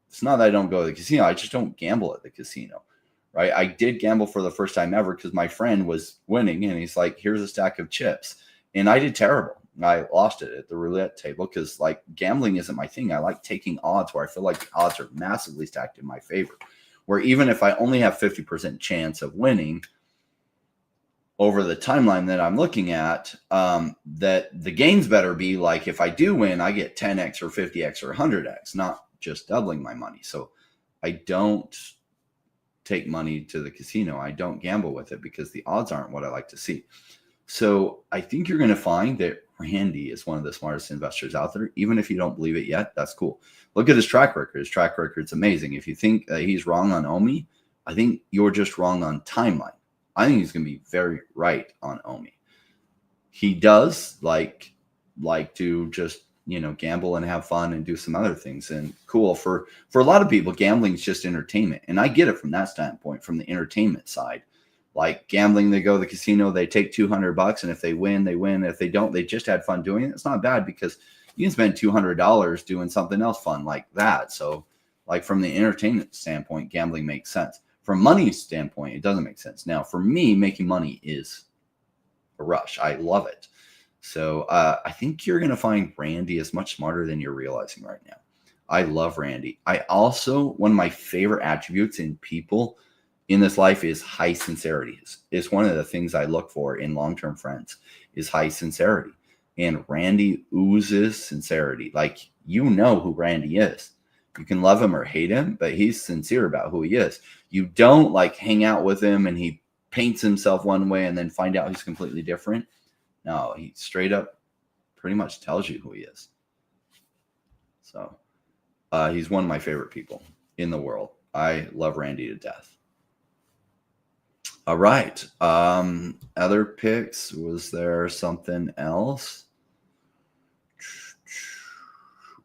It's not that I don't go to the casino. I just don't gamble at the casino, right? I did gamble for the first time ever because my friend was winning, and he's like, here's a stack of chips. And I did terrible. I lost it at the roulette table because like gambling isn't my thing. I like taking odds where I feel like the odds are massively stacked in my favor, where even if I only have 50% chance of winning over the timeline that I'm looking at, that the gains better be like, if I do win, I get 10x or 50x or 100x, not just doubling my money. So I don't take money to the casino. I don't gamble with it because the odds aren't what I like to see. So I think you're going to find that Randy is one of the smartest investors out there. Even if you don't believe it yet, that's cool. Look at his track record. His track record's amazing. If you think that he's wrong on OMI, I think you're just wrong on timeline. I think he's going to be very right on OMI. He does like to just, gamble and have fun and do some other things. And cool, for a lot of people, gambling is just entertainment. And I get it from that standpoint, from the entertainment side. Like gambling, they go to the casino, they take $200, and if they win, they win. If they don't, they just had fun doing it. It's not bad because you can spend $200 doing something else fun like that. So like from the entertainment standpoint, gambling makes sense. From money standpoint, it doesn't make sense. Now, for me, making money is a rush. I love it. So I think you're going to find Randy is much smarter than you're realizing right now. I love Randy. One of my favorite attributes in people in this life is high sincerity. It's one of the things I look for in long-term friends is high sincerity. And Randy oozes sincerity. Like, who Randy is. You can love him or hate him, but he's sincere about who he is. You don't like hang out with him and he paints himself one way and then find out he's completely different. No, he straight up pretty much tells you who he is. So he's one of my favorite people in the world. I love Randy to death. All right. Other picks. Was there something else?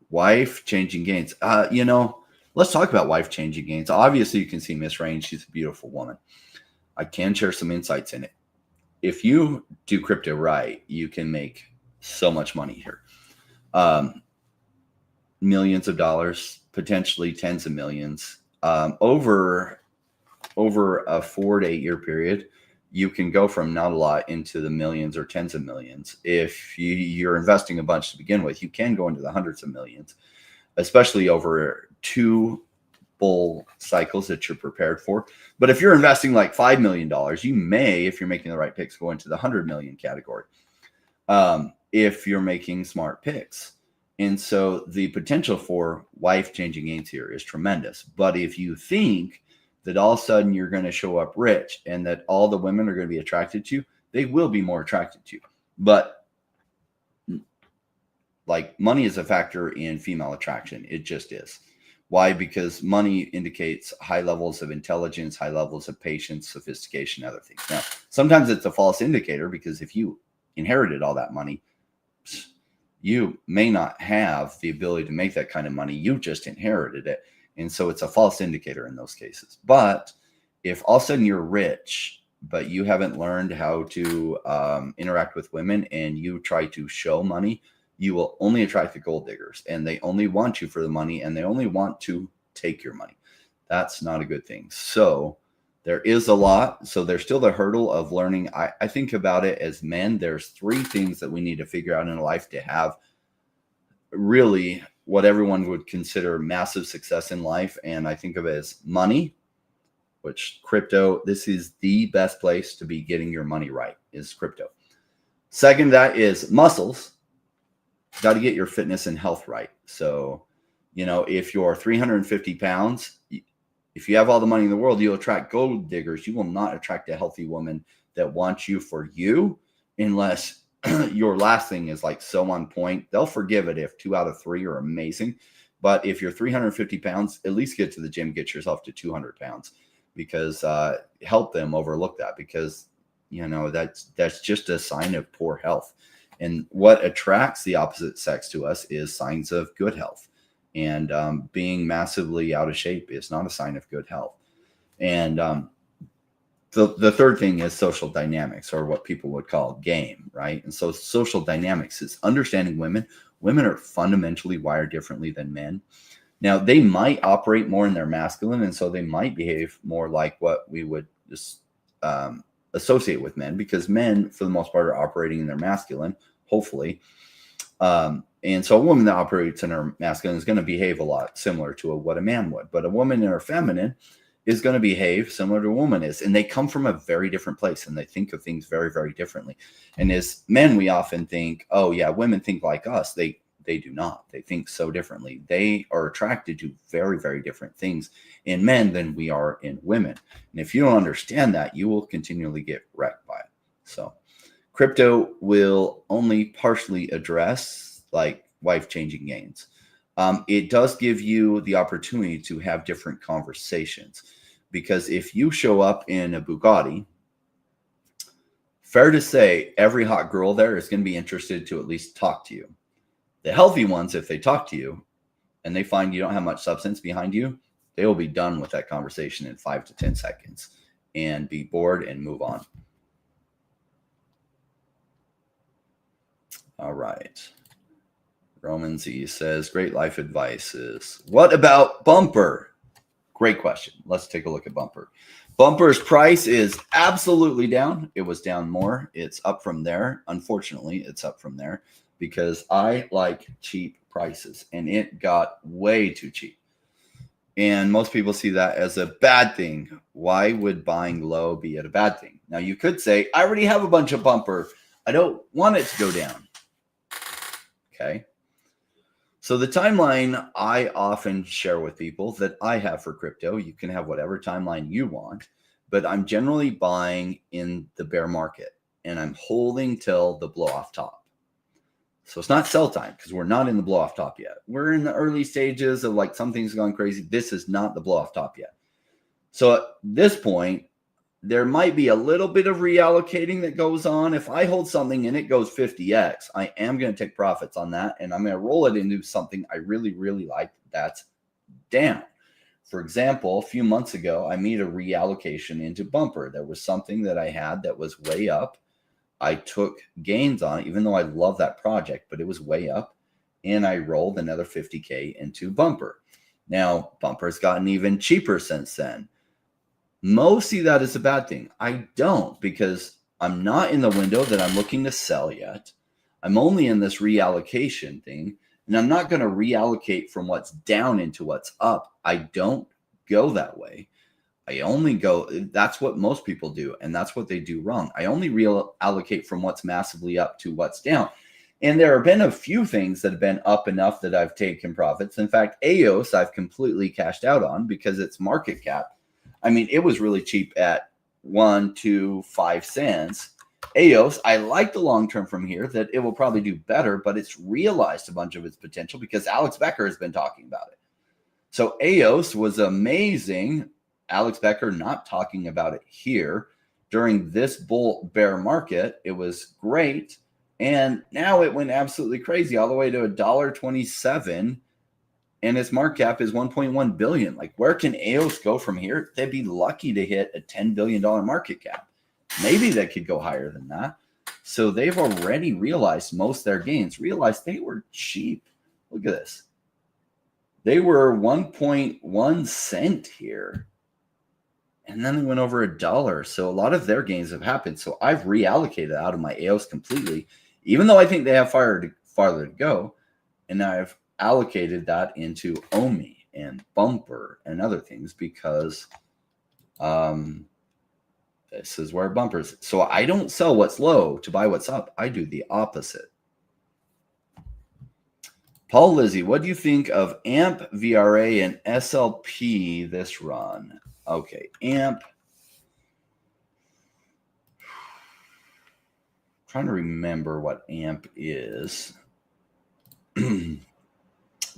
Wife changing gains. Let's talk about wife changing gains. Obviously, you can see Miss Rain. She's a beautiful woman. I can share some insights in it. If you do crypto right, you can make so much money here. Millions of dollars, potentially tens of millions. Over a 4 to 8 year period, you can go from not a lot into the millions or tens of millions. If you're investing a bunch to begin with, you can go into the hundreds of millions, especially over 2 bull cycles that you're prepared for. But if you're investing like $5 million, you may, if you're making the right picks, go into the 100 million category. If you're making smart picks. And so the potential for life changing gains here is tremendous. But if you think that all of a sudden you're going to show up rich and that all the women are going to be attracted to you, they will be more attracted to you. But like money is a factor in female attraction. It just is. Why? Because money indicates high levels of intelligence, high levels of patience, sophistication, other things. Now, sometimes it's a false indicator because if you inherited all that money, you may not have the ability to make that kind of money. You just inherited it. And so it's a false indicator in those cases. But if all of a sudden you're rich, but you haven't learned how to interact with women and you try to show money, you will only attract the gold diggers, and they only want you for the money and they only want to take your money. That's not a good thing. So there is a lot. So there's still the hurdle of learning. I think about it as men. There's 3 things that we need to figure out in life to have really what everyone would consider massive success in life. And I think of it as money, which crypto, this is the best place to be getting your money right, is crypto. Second, that is muscles. Got to get your fitness and health right. So, You know, if you're 350 pounds, if you have all the money in the world, you'll attract gold diggers. You will not attract a healthy woman that wants you for you unless your last thing is like so on point. They'll forgive it if 2 out of 3 are amazing. But if you're 350 pounds, at least get to the gym, get yourself to 200 pounds, because help them overlook that, because, you know, that's just a sign of poor health. And what attracts the opposite sex to us is signs of good health. And being massively out of shape is not a sign of good health. And the third thing is social dynamics, or what people would call game, right? And so social dynamics is understanding women. Women are fundamentally wired differently than men. Now, they might operate more in their masculine, and so they might behave more like what we would just associate with men, because men, for the most part, are operating in their masculine, hopefully. And so a woman that operates in her masculine is going to behave a lot similar to what a man would. But a woman in her feminine is going to behave similar to a woman is. And they come from a very different place, and they think of things very, very differently. And as men, we often think, oh, yeah, women think like us. They do not. They think so differently. They are attracted to very, very different things in men than we are in women. And if you don't understand that, you will continually get wrecked by it. So crypto will only partially address like life-changing gains. It does give you the opportunity to have different conversations, because if you show up in a Bugatti, fair to say every hot girl there is going to be interested to at least talk to you. The healthy ones, if they talk to you and they find you don't have much substance behind you, they will be done with that conversation in 5 to 10 seconds and be bored and move on. All right. Roman Z says, great life advice is, what about Bumper? Great question. Let's take a look at Bumper. Bumper's price is absolutely down. It was down more. It's up from there. Unfortunately, it's up from there because I like cheap prices, and it got way too cheap. And most people see that as a bad thing. Why would buying low be a bad thing? Now, you could say, I already have a bunch of Bumper. I don't want it to go down. Okay. So the timeline I often share with people that I have for crypto, you can have whatever timeline you want, but I'm generally buying in the bear market, and I'm holding till the blow off top. So it's not sell time, because we're not in the blow off top yet. We're in the early stages of like something's gone crazy. This is not the blow off top yet. So at this point, there might be a little bit of reallocating that goes on. If I hold something and it goes 50x, I am going to take profits on that, and I'm going to roll it into something I really, really like that's down. For example, a few months ago, I made a reallocation into Bumper. There was something that I had that was way up. I took gains on it, even though I love that project, but it was way up, and I rolled another 50K into Bumper. Now, Bumper's gotten even cheaper since then. Most see that as a bad thing. I don't, because I'm not in the window that I'm looking to sell yet. I'm only in this reallocation thing, and I'm not going to reallocate from what's down into what's up. I don't go that way. I only go, that's what most people do, and that's what they do wrong. I only reallocate from what's massively up to what's down. And there have been a few things that have been up enough that I've taken profits. In fact, EOS I've completely cashed out on because its market cap, I mean, it was really cheap at 1, 2, 5 cents. EOS, I like the long term from here that it will probably do better, but it's realized a bunch of its potential because Alex Becker has been talking about it. So EOS was amazing. Alex Becker not talking about it here during this bull bear market. It was great. And now it went absolutely crazy all the way to $1.27. And its market cap is 1.1 billion. Like, where can EOS go from here? They'd be lucky to hit a $10 billion market cap. Maybe they could go higher than that. So they've already realized most of their gains, realized they were cheap. Look at this. They were 1.1 cent here. And then they went over $1. So a lot of their gains have happened. So I've reallocated out of my EOS completely, even though I think they have farther to go. And I've allocated that into Omi and Bumper and other things because this is where Bumper's. So I don't sell what's low to buy what's up. I do the opposite. Paul Lizzie, what do you think of AMP, VRA, and SLP this run? Okay, AMP. Trying to remember what AMP is.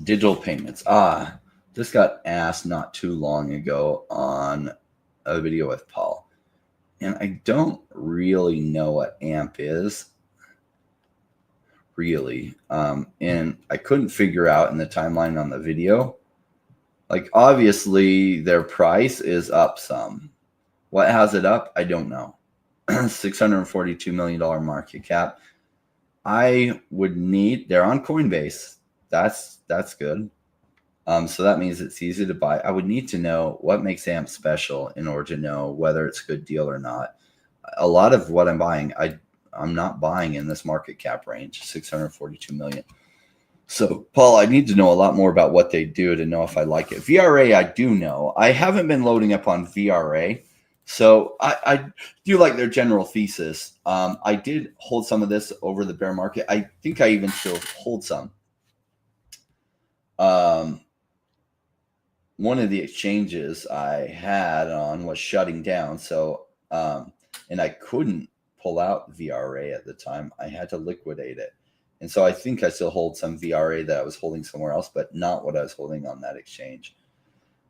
Digital payments. This got asked not too long ago on a video with Paul. And I don't really know what AMP is. Really. And I couldn't figure out in the timeline on the video. Like, obviously, their price is up some. What has it up? I don't know. $642 million market cap. I would need, they're on Coinbase. That's good. So that means it's easy to buy. I would need to know what makes AMP special in order to know whether it's a good deal or not. A lot of what I'm buying, I'm not buying in this market cap range, 642 million. So, Paul, I need to know a lot more about what they do to know if I like it. VRA, I do know. I haven't been loading up on VRA. So I do like their general thesis. I did hold some of this over the bear market. I think I even still hold some. One of the exchanges I had on was shutting down. So, and I couldn't pull out VRA at the time. I had to liquidate it. And so I think I still hold some VRA that I was holding somewhere else, but not what I was holding on that exchange.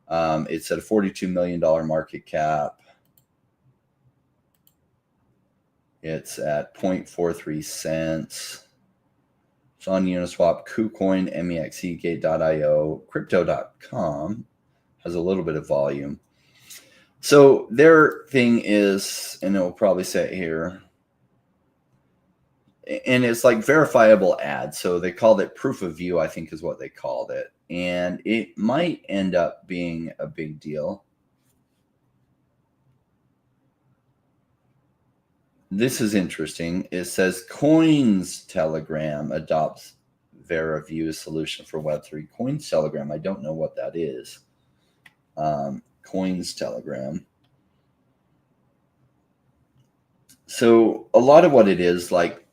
It's at a $42 million market cap. It's at 0.43 cents. It's on Uniswap, KuCoin, MEXC, Gate.io, Crypto.com has a little bit of volume. So their thing is, and it will probably say it here, and it's like verifiable ads. So they called it proof of view, I think is what they called it. And it might end up being a big deal. This is interesting. It says Coins Telegram adopts VeraView solution for Web3. Coins Telegram, I don't know what that is. Coins Telegram. So a lot of what it is, like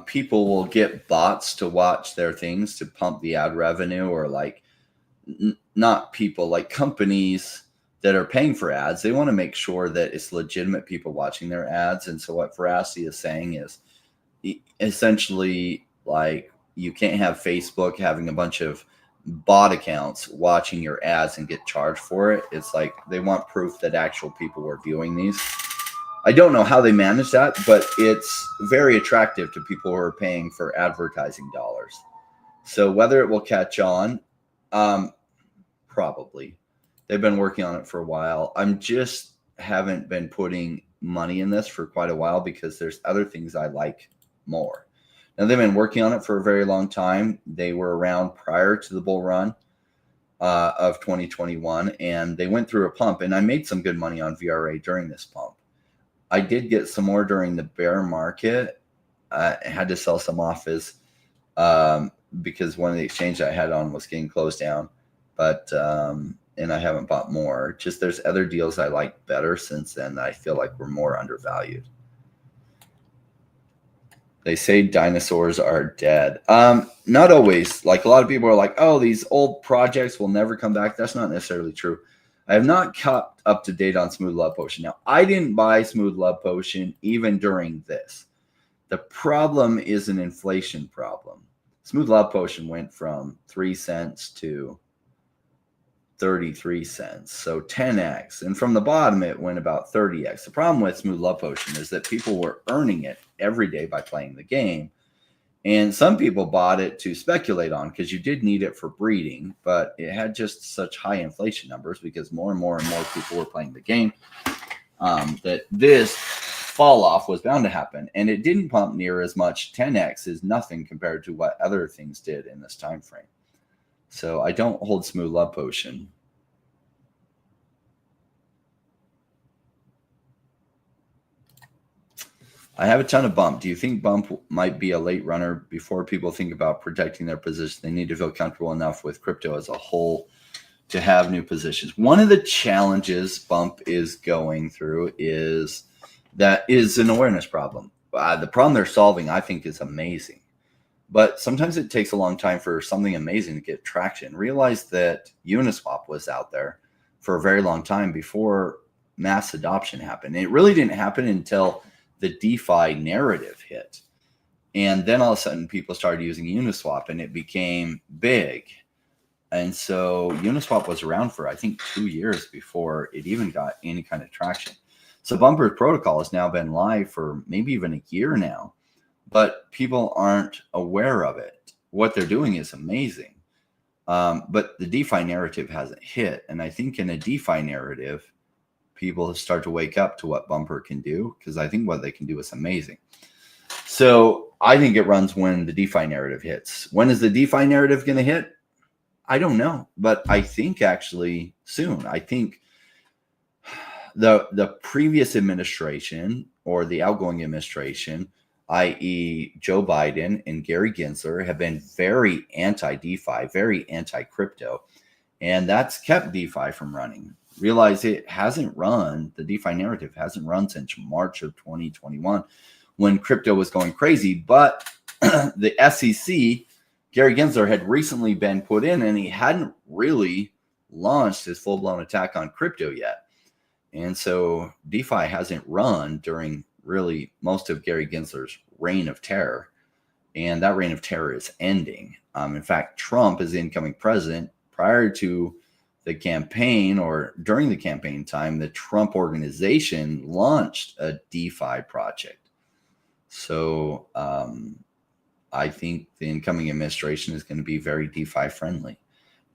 people will get bots to watch their things to pump the ad revenue, or like not people, like companies that are paying for ads. They want to make sure that it's legitimate people watching their ads. And so what Veracity is saying is essentially, like, you can't have Facebook having a bunch of bot accounts watching your ads and get charged for it. It's like they want proof that actual people were viewing these. I don't know how they manage that, but it's very attractive to people who are paying for advertising dollars. So whether it will catch on, probably. They've been working on it for a while. I'm just haven't been putting money in this for quite a while because there's other things I like more. Now, they've been working on it for a very long time. They were around prior to the bull run of 2021, and they went through a pump, and I made some good money on VRA during this pump. I did get some more during the bear market. I had to sell some off because one of the exchanges I had on was getting closed down, but and I haven't bought more. Just there's other deals I like better since then that I feel like were more undervalued. They say dinosaurs are dead. Not always. Like, a lot of people are like, oh, these old projects will never come back. That's not necessarily true. I have not kept up to date on Smooth Love Potion. Now, I didn't buy Smooth Love Potion even during this. The problem is an inflation problem. Smooth Love Potion went from 3 cents to 33 cents, so 10x. And from the bottom, it went about 30x. The problem with Smooth Love Potion is that people were earning it every day by playing the game. And some people bought it to speculate on because you did need it for breeding, but it had just such high inflation numbers because more and more people were playing the game, that this fall off was bound to happen. And it didn't pump near as much. 10x is nothing compared to what other things did in this time frame. So I don't hold Smooth Love Potion. I have a ton of Bump. Do you think Bump might be a late runner? Before people think about protecting their position, they need to feel comfortable enough with crypto as a whole to have new positions. One of the challenges Bump is going through is that is an awareness problem. The problem they're solving, I think, is amazing. But sometimes it takes a long time for something amazing to get traction. Realize that Uniswap was out there for a very long time before mass adoption happened. It really didn't happen until the DeFi narrative hit. And then all of a sudden people started using Uniswap and it became big. And so Uniswap was around for, I think, 2 years before it even got any kind of traction. So Bumper Protocol has now been live for maybe even a year now, but people aren't aware of it. What they're doing is amazing. But the DeFi narrative hasn't hit. And I think in a DeFi narrative, people start to wake up to what Bumper can do, because I think what they can do is amazing. So I think it runs when the DeFi narrative hits. When is the DeFi narrative going to hit? I don't know, but I think actually soon. I think the previous administration or the outgoing administration, i.e. Joe Biden and Gary Gensler, have been very anti-DeFi, very anti-crypto, and that's kept DeFi from running. Realize it hasn't run, the DeFi narrative hasn't run since March of 2021 when crypto was going crazy, but the SEC, Gary Gensler, had recently been put in and he hadn't really launched his full-blown attack on crypto yet. And so DeFi hasn't run during really most of Gary Gensler's reign of terror. And that reign of terror is ending. In fact, Trump is the incoming president. Prior to the campaign or during the campaign time, the Trump organization launched a DeFi project. So I think the incoming administration is going to be very DeFi friendly.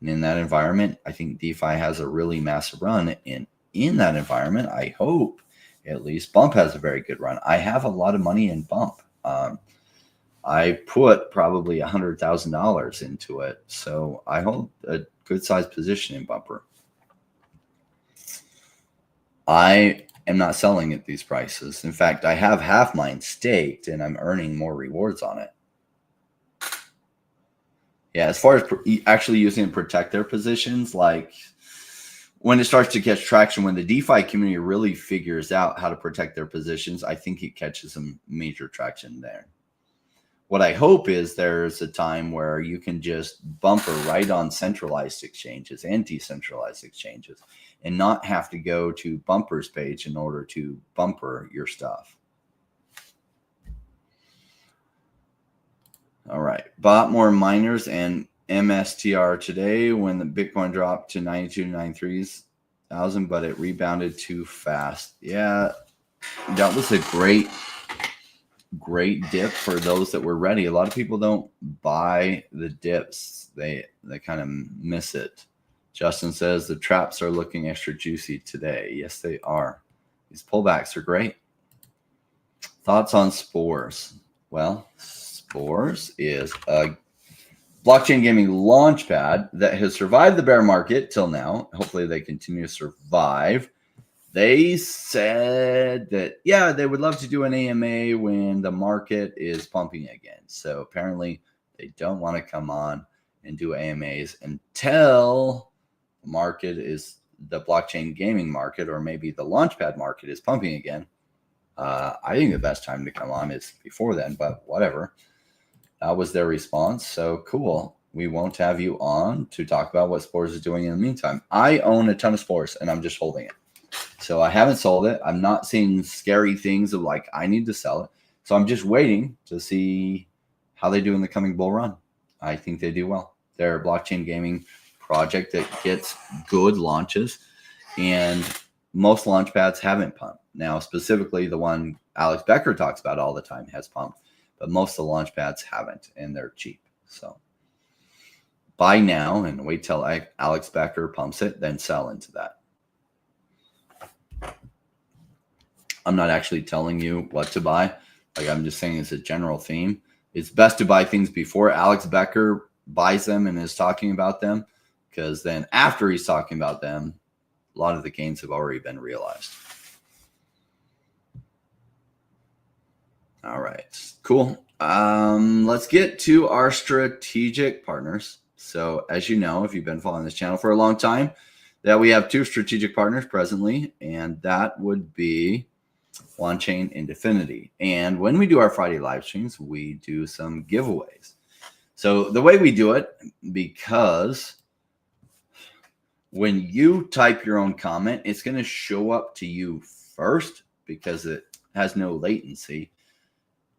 And in that environment, I think DeFi has a really massive run. And in that environment, I hope at least Bump has a very good run. I have a lot of money in Bump. I put probably $100,000 into it. So I hold a good sized position in Bumper. I am not selling at these prices. In fact, I have half mine staked and I'm earning more rewards on it. Yeah, as far as actually using it to protect their positions, like when it starts to catch traction, when the DeFi community really figures out how to protect their positions, I think it catches some major traction there. What I hope is there's a time where you can just bumper right on centralized exchanges and decentralized exchanges and not have to go to Bumper's page in order to bumper your stuff. All right. Bought more miners and MSTR today when the Bitcoin dropped to 92,93,000, but it rebounded too fast. Yeah, that was a great dip for those that were ready. A lot of people don't buy the dips. They kind of miss it. Justin says the traps are looking extra juicy today. Yes, they are. These pullbacks are great. Thoughts on Spores? Well, Spores is a blockchain gaming launchpad that has survived the bear market till now. Hopefully they continue to survive. They said that, yeah, they would love to do an AMA when the market is pumping again. So apparently they don't want to come on and do AMAs until the market is, the blockchain gaming market, or maybe the launchpad market is pumping again. I think the best time to come on is before then, but whatever. That was their response. So cool. We won't have you on to talk about what Spores is doing in the meantime. I own a ton of Spores and I'm just holding it. So I haven't sold it. I'm not seeing scary things of like, I need to sell it. So I'm just waiting to see how they do in the coming bull run. I think they do well. They're a blockchain gaming project that gets good launches, and most launch pads haven't pumped. Now, specifically the one Alex Becker talks about all the time has pumped, but most of the launch pads haven't, and they're cheap. So buy now and wait till Alex Becker pumps it, then sell into that. I'm not actually telling you what to buy. Like, I'm just saying it's a general theme. It's best to buy things before Alex Becker buys them and is talking about them, because then after he's talking about them, a lot of the gains have already been realized. All right, cool. Let's get to our strategic partners. So as you know, if you've been following this channel for a long time, that we have two strategic partners presently, and that would be OneChain and Definity. And when we do our Friday live streams, we do some giveaways. So the way we do it, because when you type your own comment, it's going to show up to you first because it has no latency.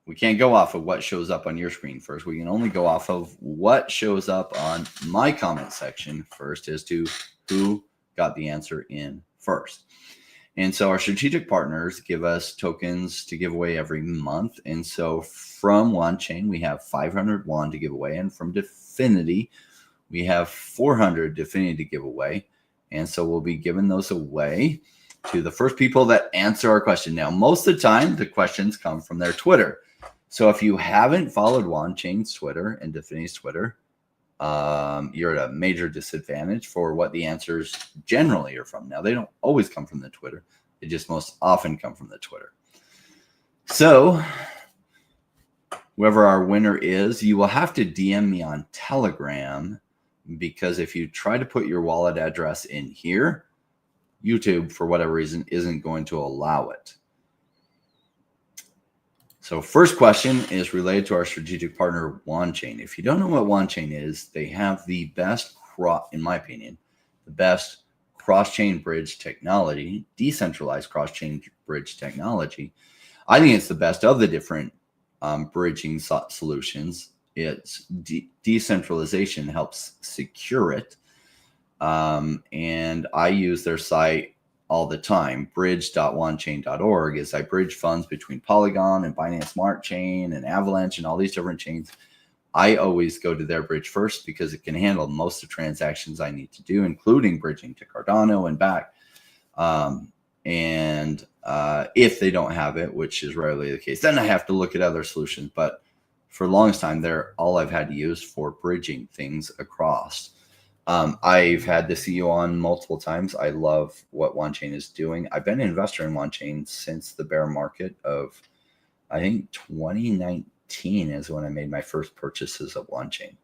We can't go off of what shows up on your screen first. We can only go off of what shows up on my comment section first as to who got the answer in first. And so our strategic partners give us tokens to give away every month. And so from OneChain, we have 500 WAN to give away. And from Definity, we have 400 Definity to give away. And so we'll be giving those away to the first people that answer our question. Now, most of the time, the questions come from their Twitter. So if you haven't followed OneChain's Twitter and Definity's Twitter, you're at a major disadvantage for what the answers generally are from. Now, they don't always come from the Twitter. They just most often come from the Twitter. So whoever our winner is, you will have to DM me on Telegram, because if you try to put your wallet address in here, YouTube, for whatever reason, isn't going to allow it. So first question is related to our strategic partner, OneChain. If you don't know what OneChain is, they have the best, in my opinion, the best cross-chain bridge technology, decentralized cross-chain bridge technology. I think it's the best of the different bridging solutions. Its decentralization helps secure it. And I use their site all the time. Bridge.onechain.org is I bridge funds between Polygon and Binance Smart Chain and Avalanche and all these different chains. I always go to their bridge first because it can handle most of the transactions I need to do, including bridging to Cardano and back. If they don't have it, which is rarely the case, then I have to look at other solutions. But for the longest time, they're all I've had to use for bridging things across. I've had the CEO on multiple times. I love what OneChain is doing. I've been an investor in OneChain since the bear market of, I think, 2019 is when I made my first purchases of OneChain.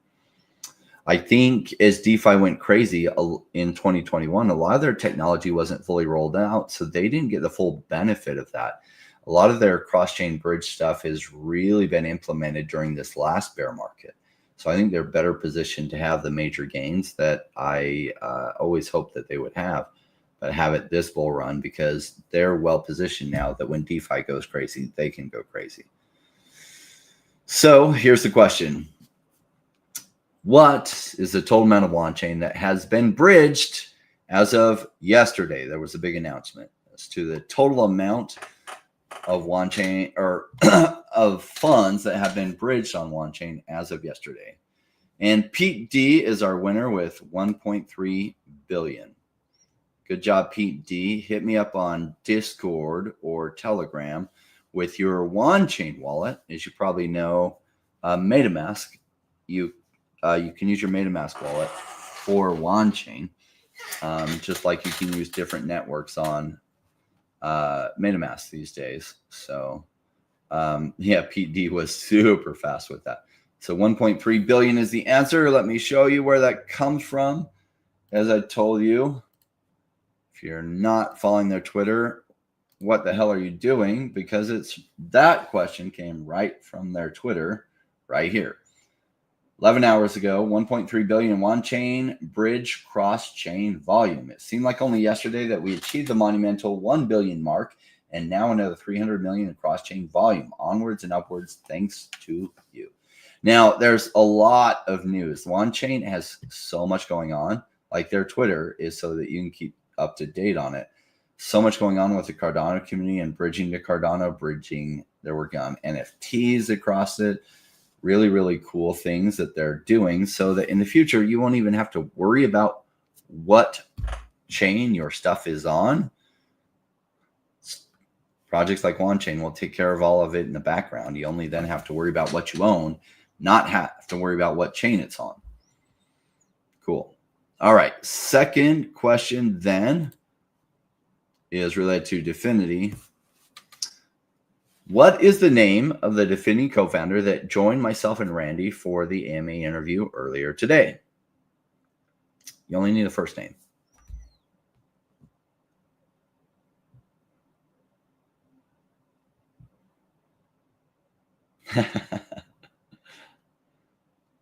I think as DeFi went crazy in 2021, a lot of their technology wasn't fully rolled out, so they didn't get the full benefit of that. A lot of their cross-chain bridge stuff has really been implemented during this last bear market. So I think they're better positioned to have the major gains that I always hoped that they would have, but have it this bull run because they're well positioned now that when DeFi goes crazy, they can go crazy. So here's the question. What is the total amount of OneChain that has been bridged as of yesterday? There was a big announcement as to the total amount of OneChain or of funds that have been bridged on OneChain as of yesterday. And Pete D is our winner with 1.3 billion. Good job, Pete D. Hit me up on Discord or Telegram with your OneChain wallet. As you probably know, MetaMask, you can use your MetaMask wallet for OneChain, just like you can use different networks on MetaMask these days. So yeah, Pete D was super fast with that. So 1.3 billion is the answer. Let me show you where that comes from. As I told you, if you're not following their Twitter, what the hell are you doing? Because that question came right from their Twitter right here. 11 hours ago, 1.3 billion OneChain bridge cross-chain volume. It seemed like only yesterday that we achieved the monumental 1 billion mark, and now another 300 million in cross-chain volume. Onwards and upwards, thanks to you. Now, there's a lot of news. OneChain has so much going on. Like their Twitter is so that you can keep up to date on it. So much going on with the Cardano community and bridging to Cardano, bridging. There were NFTs across it. Really, really cool things that they're doing so that in the future, you won't even have to worry about what chain your stuff is on. Projects like OneChain will take care of all of it in the background. You only then have to worry about what you own, not have to worry about what chain it's on. Cool. All right. Second question then is related to Definity. What is the name of the Definity co-founder that joined myself and Randy for the AMA interview earlier today? You only need a first name.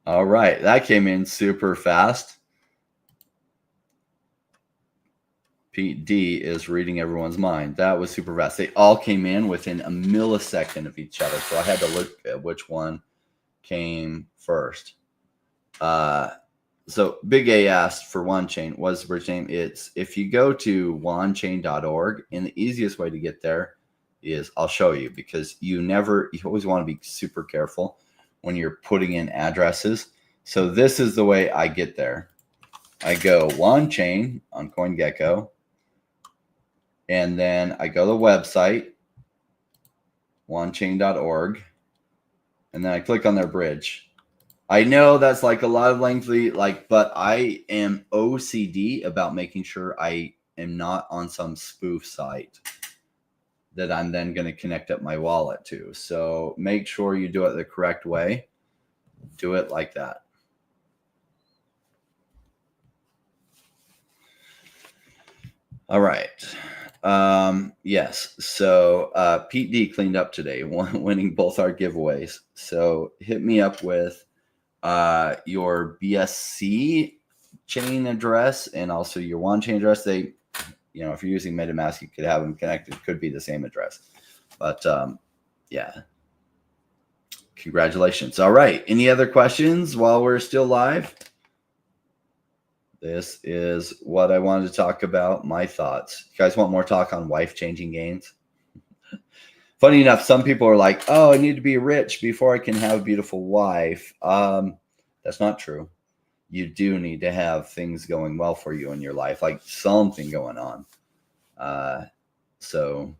All right, that came in super fast. Pete D is reading everyone's mind. That was super fast. They all came in within a millisecond of each other, so I had to look at which one came first. So Big A asked for OneChain. What's the bridge name? It's if you go to onechain.org, and the easiest way to get there is I'll show you, because you always want to be super careful when you're putting in addresses. So this is the way I get there. I go OneChain on CoinGecko, and then I go to the website, onechain.org, and then I click on their bridge. I know that's like a lot of lengthy, but I am OCD about making sure I am not on some spoof site that I'm then going to connect up my wallet to. So make sure you do it the correct way. Do it like that. All right. Yes. So Pete D cleaned up today, winning both our giveaways. So hit me up with your BSC chain address and also your OneChain address. They, if you're using MetaMask, you could have them connected. It could be the same address, but yeah. Congratulations. All right. Any other questions while we're still live? This is what I wanted to talk about. My thoughts. You guys want more talk on wife changing gains? Funny enough, some people are like, oh, I need to be rich before I can have a beautiful wife. That's not true. You do need to have things going well for you in your life, like something going on. So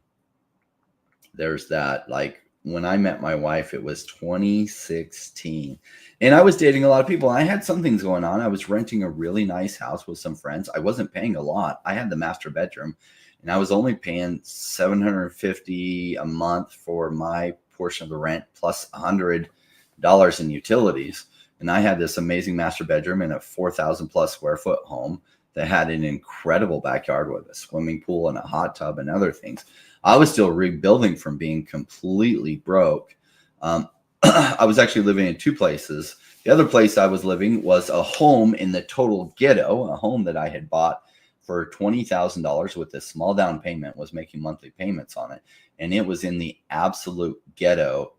there's that. Like when I met my wife, it was 2016, and I was dating a lot of people. I had some things going on. I was renting a really nice house with some friends. I wasn't paying a lot. I had the master bedroom, and I was only paying $750 a month for my portion of the rent, plus $100 in utilities. And I had this amazing master bedroom in a 4,000 plus square foot home that had an incredible backyard with a swimming pool and a hot tub and other things. I was still rebuilding from being completely broke. I was actually living in two places. The other place I was living was a home in the total ghetto, a home that I had bought for $20,000 with a small down payment, was making monthly payments on it. And it was in the absolute ghetto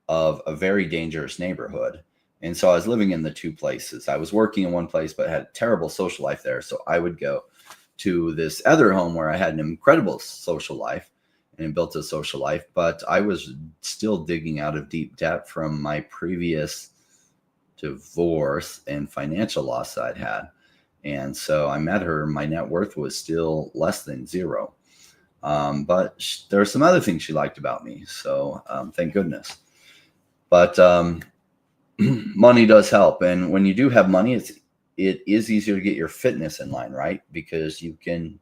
of a very dangerous neighborhood. And so I was living in the two places. I was working in one place, but had a terrible social life there. So I would go to this other home where I had an incredible social life and built a social life, but I was still digging out of deep debt from my previous divorce and financial loss I'd had. And so I met her. My net worth was still less than zero. But there are some other things she liked about me. So thank goodness. But money does help. And when you do have money, it is easier to get your fitness in line, right? Because you can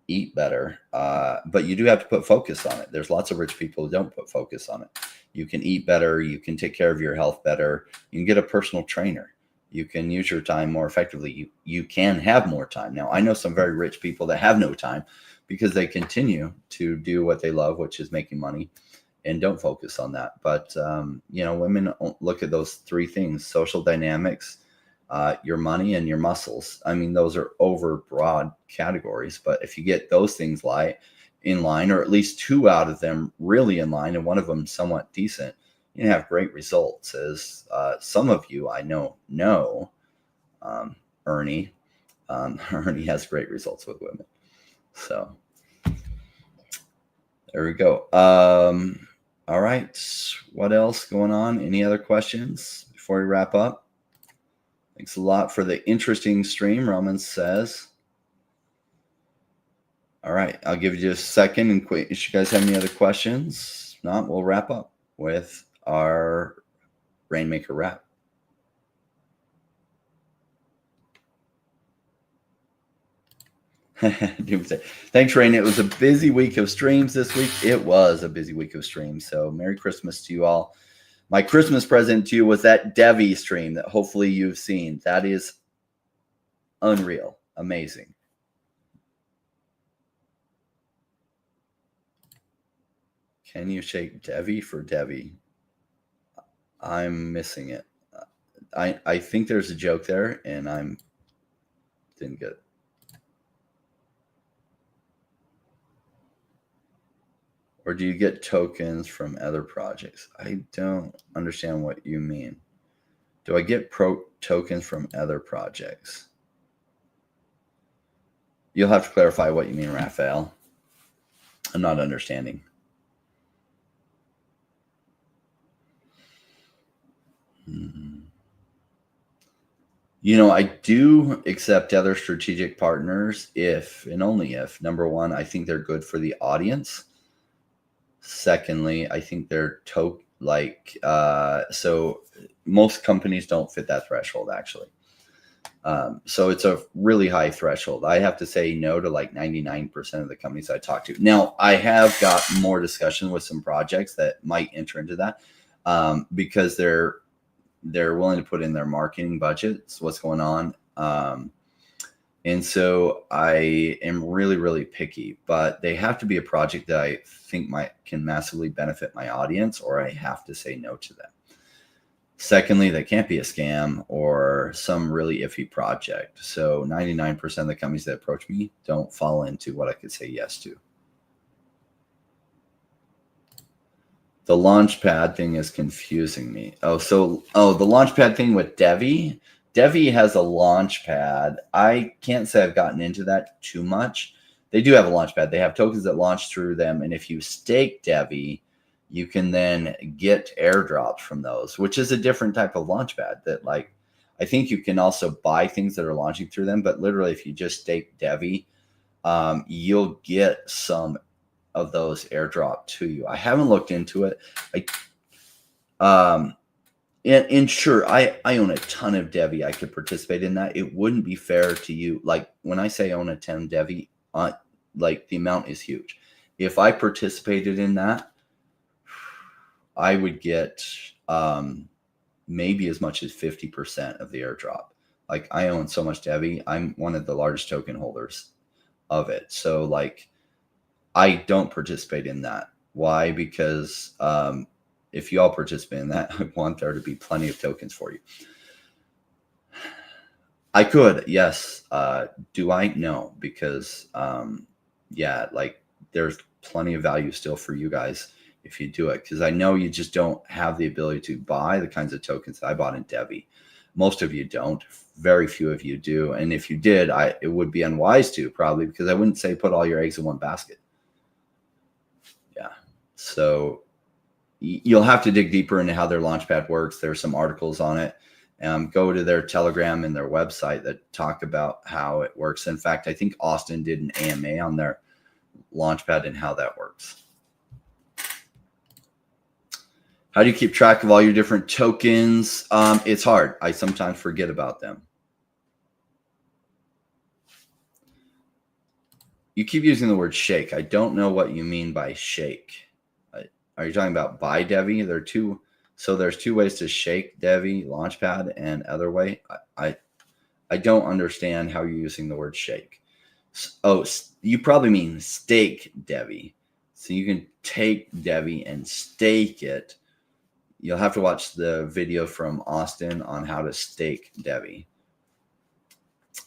eat better, but you do have to put focus on it. There's lots of rich people who don't put focus on it. You can eat better. You can take care of your health better. You can get a personal trainer. You can use your time more effectively. You can have more time. Now, I know some very rich people that have no time because they continue to do what they love, which is making money, and don't focus on that. But, women look at those three things: social dynamics, your money, and your muscles. I mean, those are over broad categories, but if you get those things in line, or at least two out of them really in line, and one of them somewhat decent, you can have great results. As some of you I know, Ernie has great results with women. So there we go. All right. What else going on? Any other questions before we wrap up? Thanks a lot for the interesting stream, Roman says. All right. I'll give you just a second and quick. If you guys have any other questions, if not, we'll wrap up with our Rainmaker wrap. Thanks, Rain. It was a busy week of streams this week. It was a busy week of streams. So Merry Christmas to you all. My Christmas present to you was that Devve stream that hopefully you've seen. That is unreal. Amazing. Can you shake Devve for Devve? I'm missing it. I think there's a joke there, and didn't get it. Or do you get tokens from other projects? I don't understand what you mean. Do I get tokens from other projects? You'll have to clarify what you mean, Raphael. I'm not understanding. You know, I do accept other strategic partners if and only if, number one, I think they're good for the audience. Secondly, I think they're so most companies don't fit that threshold, actually. So it's a really high threshold. I have to say no to like 99% of the companies I talk to. Now, I have got more discussion with some projects that might enter into that because they're willing to put in their marketing budgets, what's going on. And so I am really, really picky, but they have to be a project that I think can massively benefit my audience, or I have to say no to them. Secondly, they can't be a scam or some really iffy project. So 99% of the companies that approach me don't fall into what I could say yes to. The Launchpad thing is confusing me. The Launchpad thing with Devve. Devve has a Launchpad. I can't say I've gotten into that too much. They do have a Launchpad. They have tokens that launch through them. And if you stake Devve, you can then get airdrops from those, which is a different type of Launchpad that I think you can also buy things that are launching through them. But literally, if you just stake Devve, you'll get some of those airdrop to you. I haven't looked into it. And sure, I own a ton of Devve. I could participate in that. It wouldn't be fair to you. Like when I say own a 10 Devve, like the amount is huge. If I participated in that, I would get maybe as much as 50% of the airdrop. Like I own so much Devve. I'm one of the largest token holders of it. So like I don't participate in that. Why? Because if you all participate in that, I want there to be plenty of tokens for you. I could, yes. Do I? No, because there's plenty of value still for you guys if you do it, because I know you just don't have the ability to buy the kinds of tokens that I bought in Devve. Most of you don't. Very few of you do. And if you did, it would be unwise to, probably, because I wouldn't say put all your eggs in one basket. Yeah. So you'll have to dig deeper into how their Launchpad works. There's some articles on it. Go to their Telegram and their website that talk about how it works. In fact, I think Austin did an AMA on their Launchpad and how that works. How do you keep track of all your different tokens? It's hard. I sometimes forget about them. You keep using the word shake. I don't know what you mean by shake. Are you talking about buy Devve? There's two ways to shake Devve, Launchpad, and other way. I don't understand how you're using the word shake. Oh, you probably mean stake Devve. So you can take Devve and stake it. You'll have to watch the video from Austin on how to stake Devve.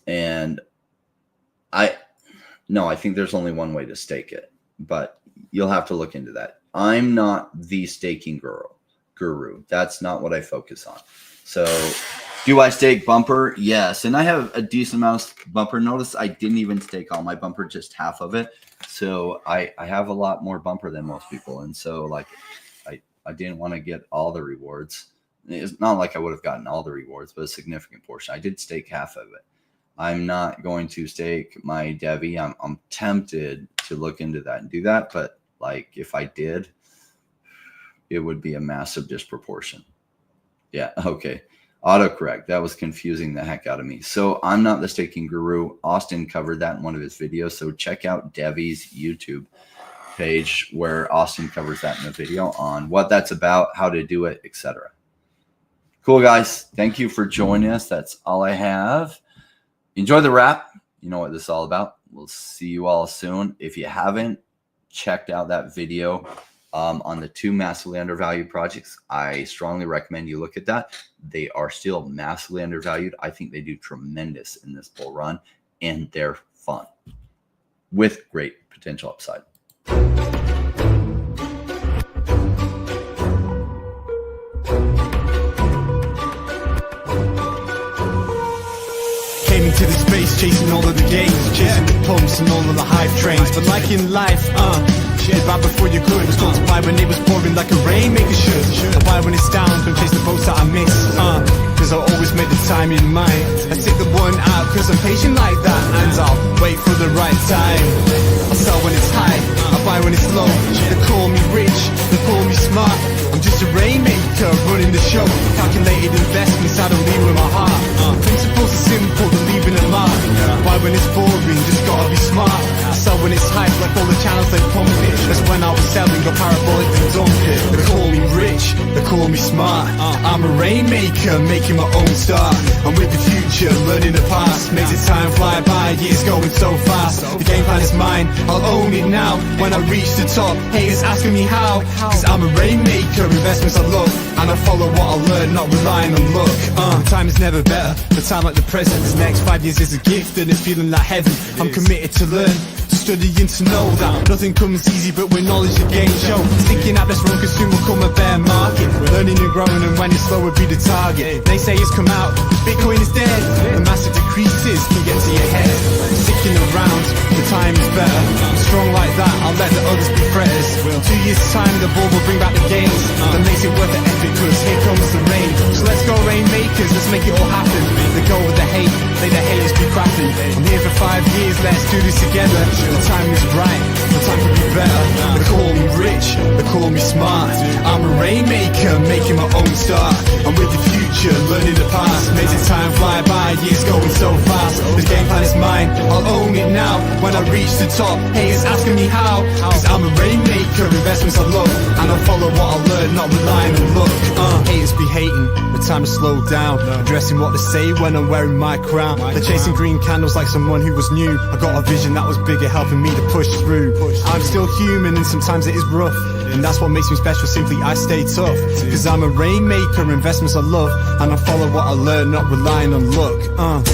And I think there's only one way to stake it, but you'll have to look into that. I'm not the staking guru. That's not what I focus on. So do I stake Bumper? Yes. And I have a decent amount of Bumper. Notice I didn't even stake all my Bumper, just half of it. So I have a lot more Bumper than most people. And so I didn't want to get all the rewards. It's not like I would have gotten all the rewards, but a significant portion. I did stake half of it. I'm not going to stake my Devve. I'm tempted to look into that and do that. But if I did, it would be a massive disproportion. Yeah. Okay. Autocorrect. That was confusing the heck out of me. So I'm not the staking guru. Austin covered that in one of his videos. So check out Devve's YouTube page where Austin covers that in the video on what that's about, how to do it, etc. Cool, guys. Thank you for joining us. That's all I have. Enjoy the wrap. You know what this is all about. We'll see you all soon. If you haven't checked out that video on the 2 massively undervalued projects. I strongly recommend you look at that. They are still massively undervalued. I think they do tremendous in this bull run, and they're fun with great potential upside. Came into the space chasing all of the gains, chasing the pumps and all of the hype trains. But like in life, shit bad before you could. Was told to buy when it was pouring like a rainmaker should. I buy when it's down, don't chase the boats that I miss. Cause I always make the time in mind. I take the one out cause I'm patient like that, and I'll wait for the right time. I sell when it's high, I buy when it's low. They call me rich, they call me smart. I'm just a rainmaker running the show. Calculated investments, I don't lead with my heart. Principles are simple, they're leaving a mark. Buy when it's boring, just gotta be smart. I sell when it's hype, like all the channels they pump it. That's when I was selling, got parabolic and dump it. They call me rich, they call me smart. I'm a rainmaker, making my own start. I'm with the future, learning the past. Makes it time fly by, years going so fast. The game plan is mine, I'll own it now. When I reach the top, haters asking me how. Cause I'm a rainmaker, investments I love, and I follow what I learn, not relying on luck. Time is never better, the time like the present. This next 5 years is a gift and it's feeling like heaven. I'm committed to learn, studying to know that nothing comes easy, but with knowledge the game show. Sticking out this wrong cause soon will come a bear market. Learning and growing, and when it's slow will be the target. Naysayers come out, Bitcoin is dead. The massive decreases can get to your head. Sticking around, the time is better. Strong like that, I'll let the others be fretters. 2 years time, the ball will bring back the gains. That makes it worth the effort cause here comes the rain. So let's go rainmakers, let's make it all happen. Let go with the hate, let the haters be crafting. I'm here for 5 years, let's do this together. The time is right, the time could be better. They call me rich, they call me smart. I'm a rainmaker, making my own start. I'm with the future, learning the past. Makes it time fly by, years going so fast. The game plan is mine, I'll own it now. When I reach the top, haters asking me how. Cause I'm a rainmaker, investments I love, and I follow what I learn, not relying on luck. Haters be hating, the time to slow down. Addressing what they say when I'm wearing my crown. They're chasing green candles like someone who was new. I got a vision that was bigger, helping me to push through. I'm still human and sometimes it is rough, and that's what makes me special, simply I stay tough. Cause I'm a rainmaker, investments I love, and I follow what I learn, not relying on luck.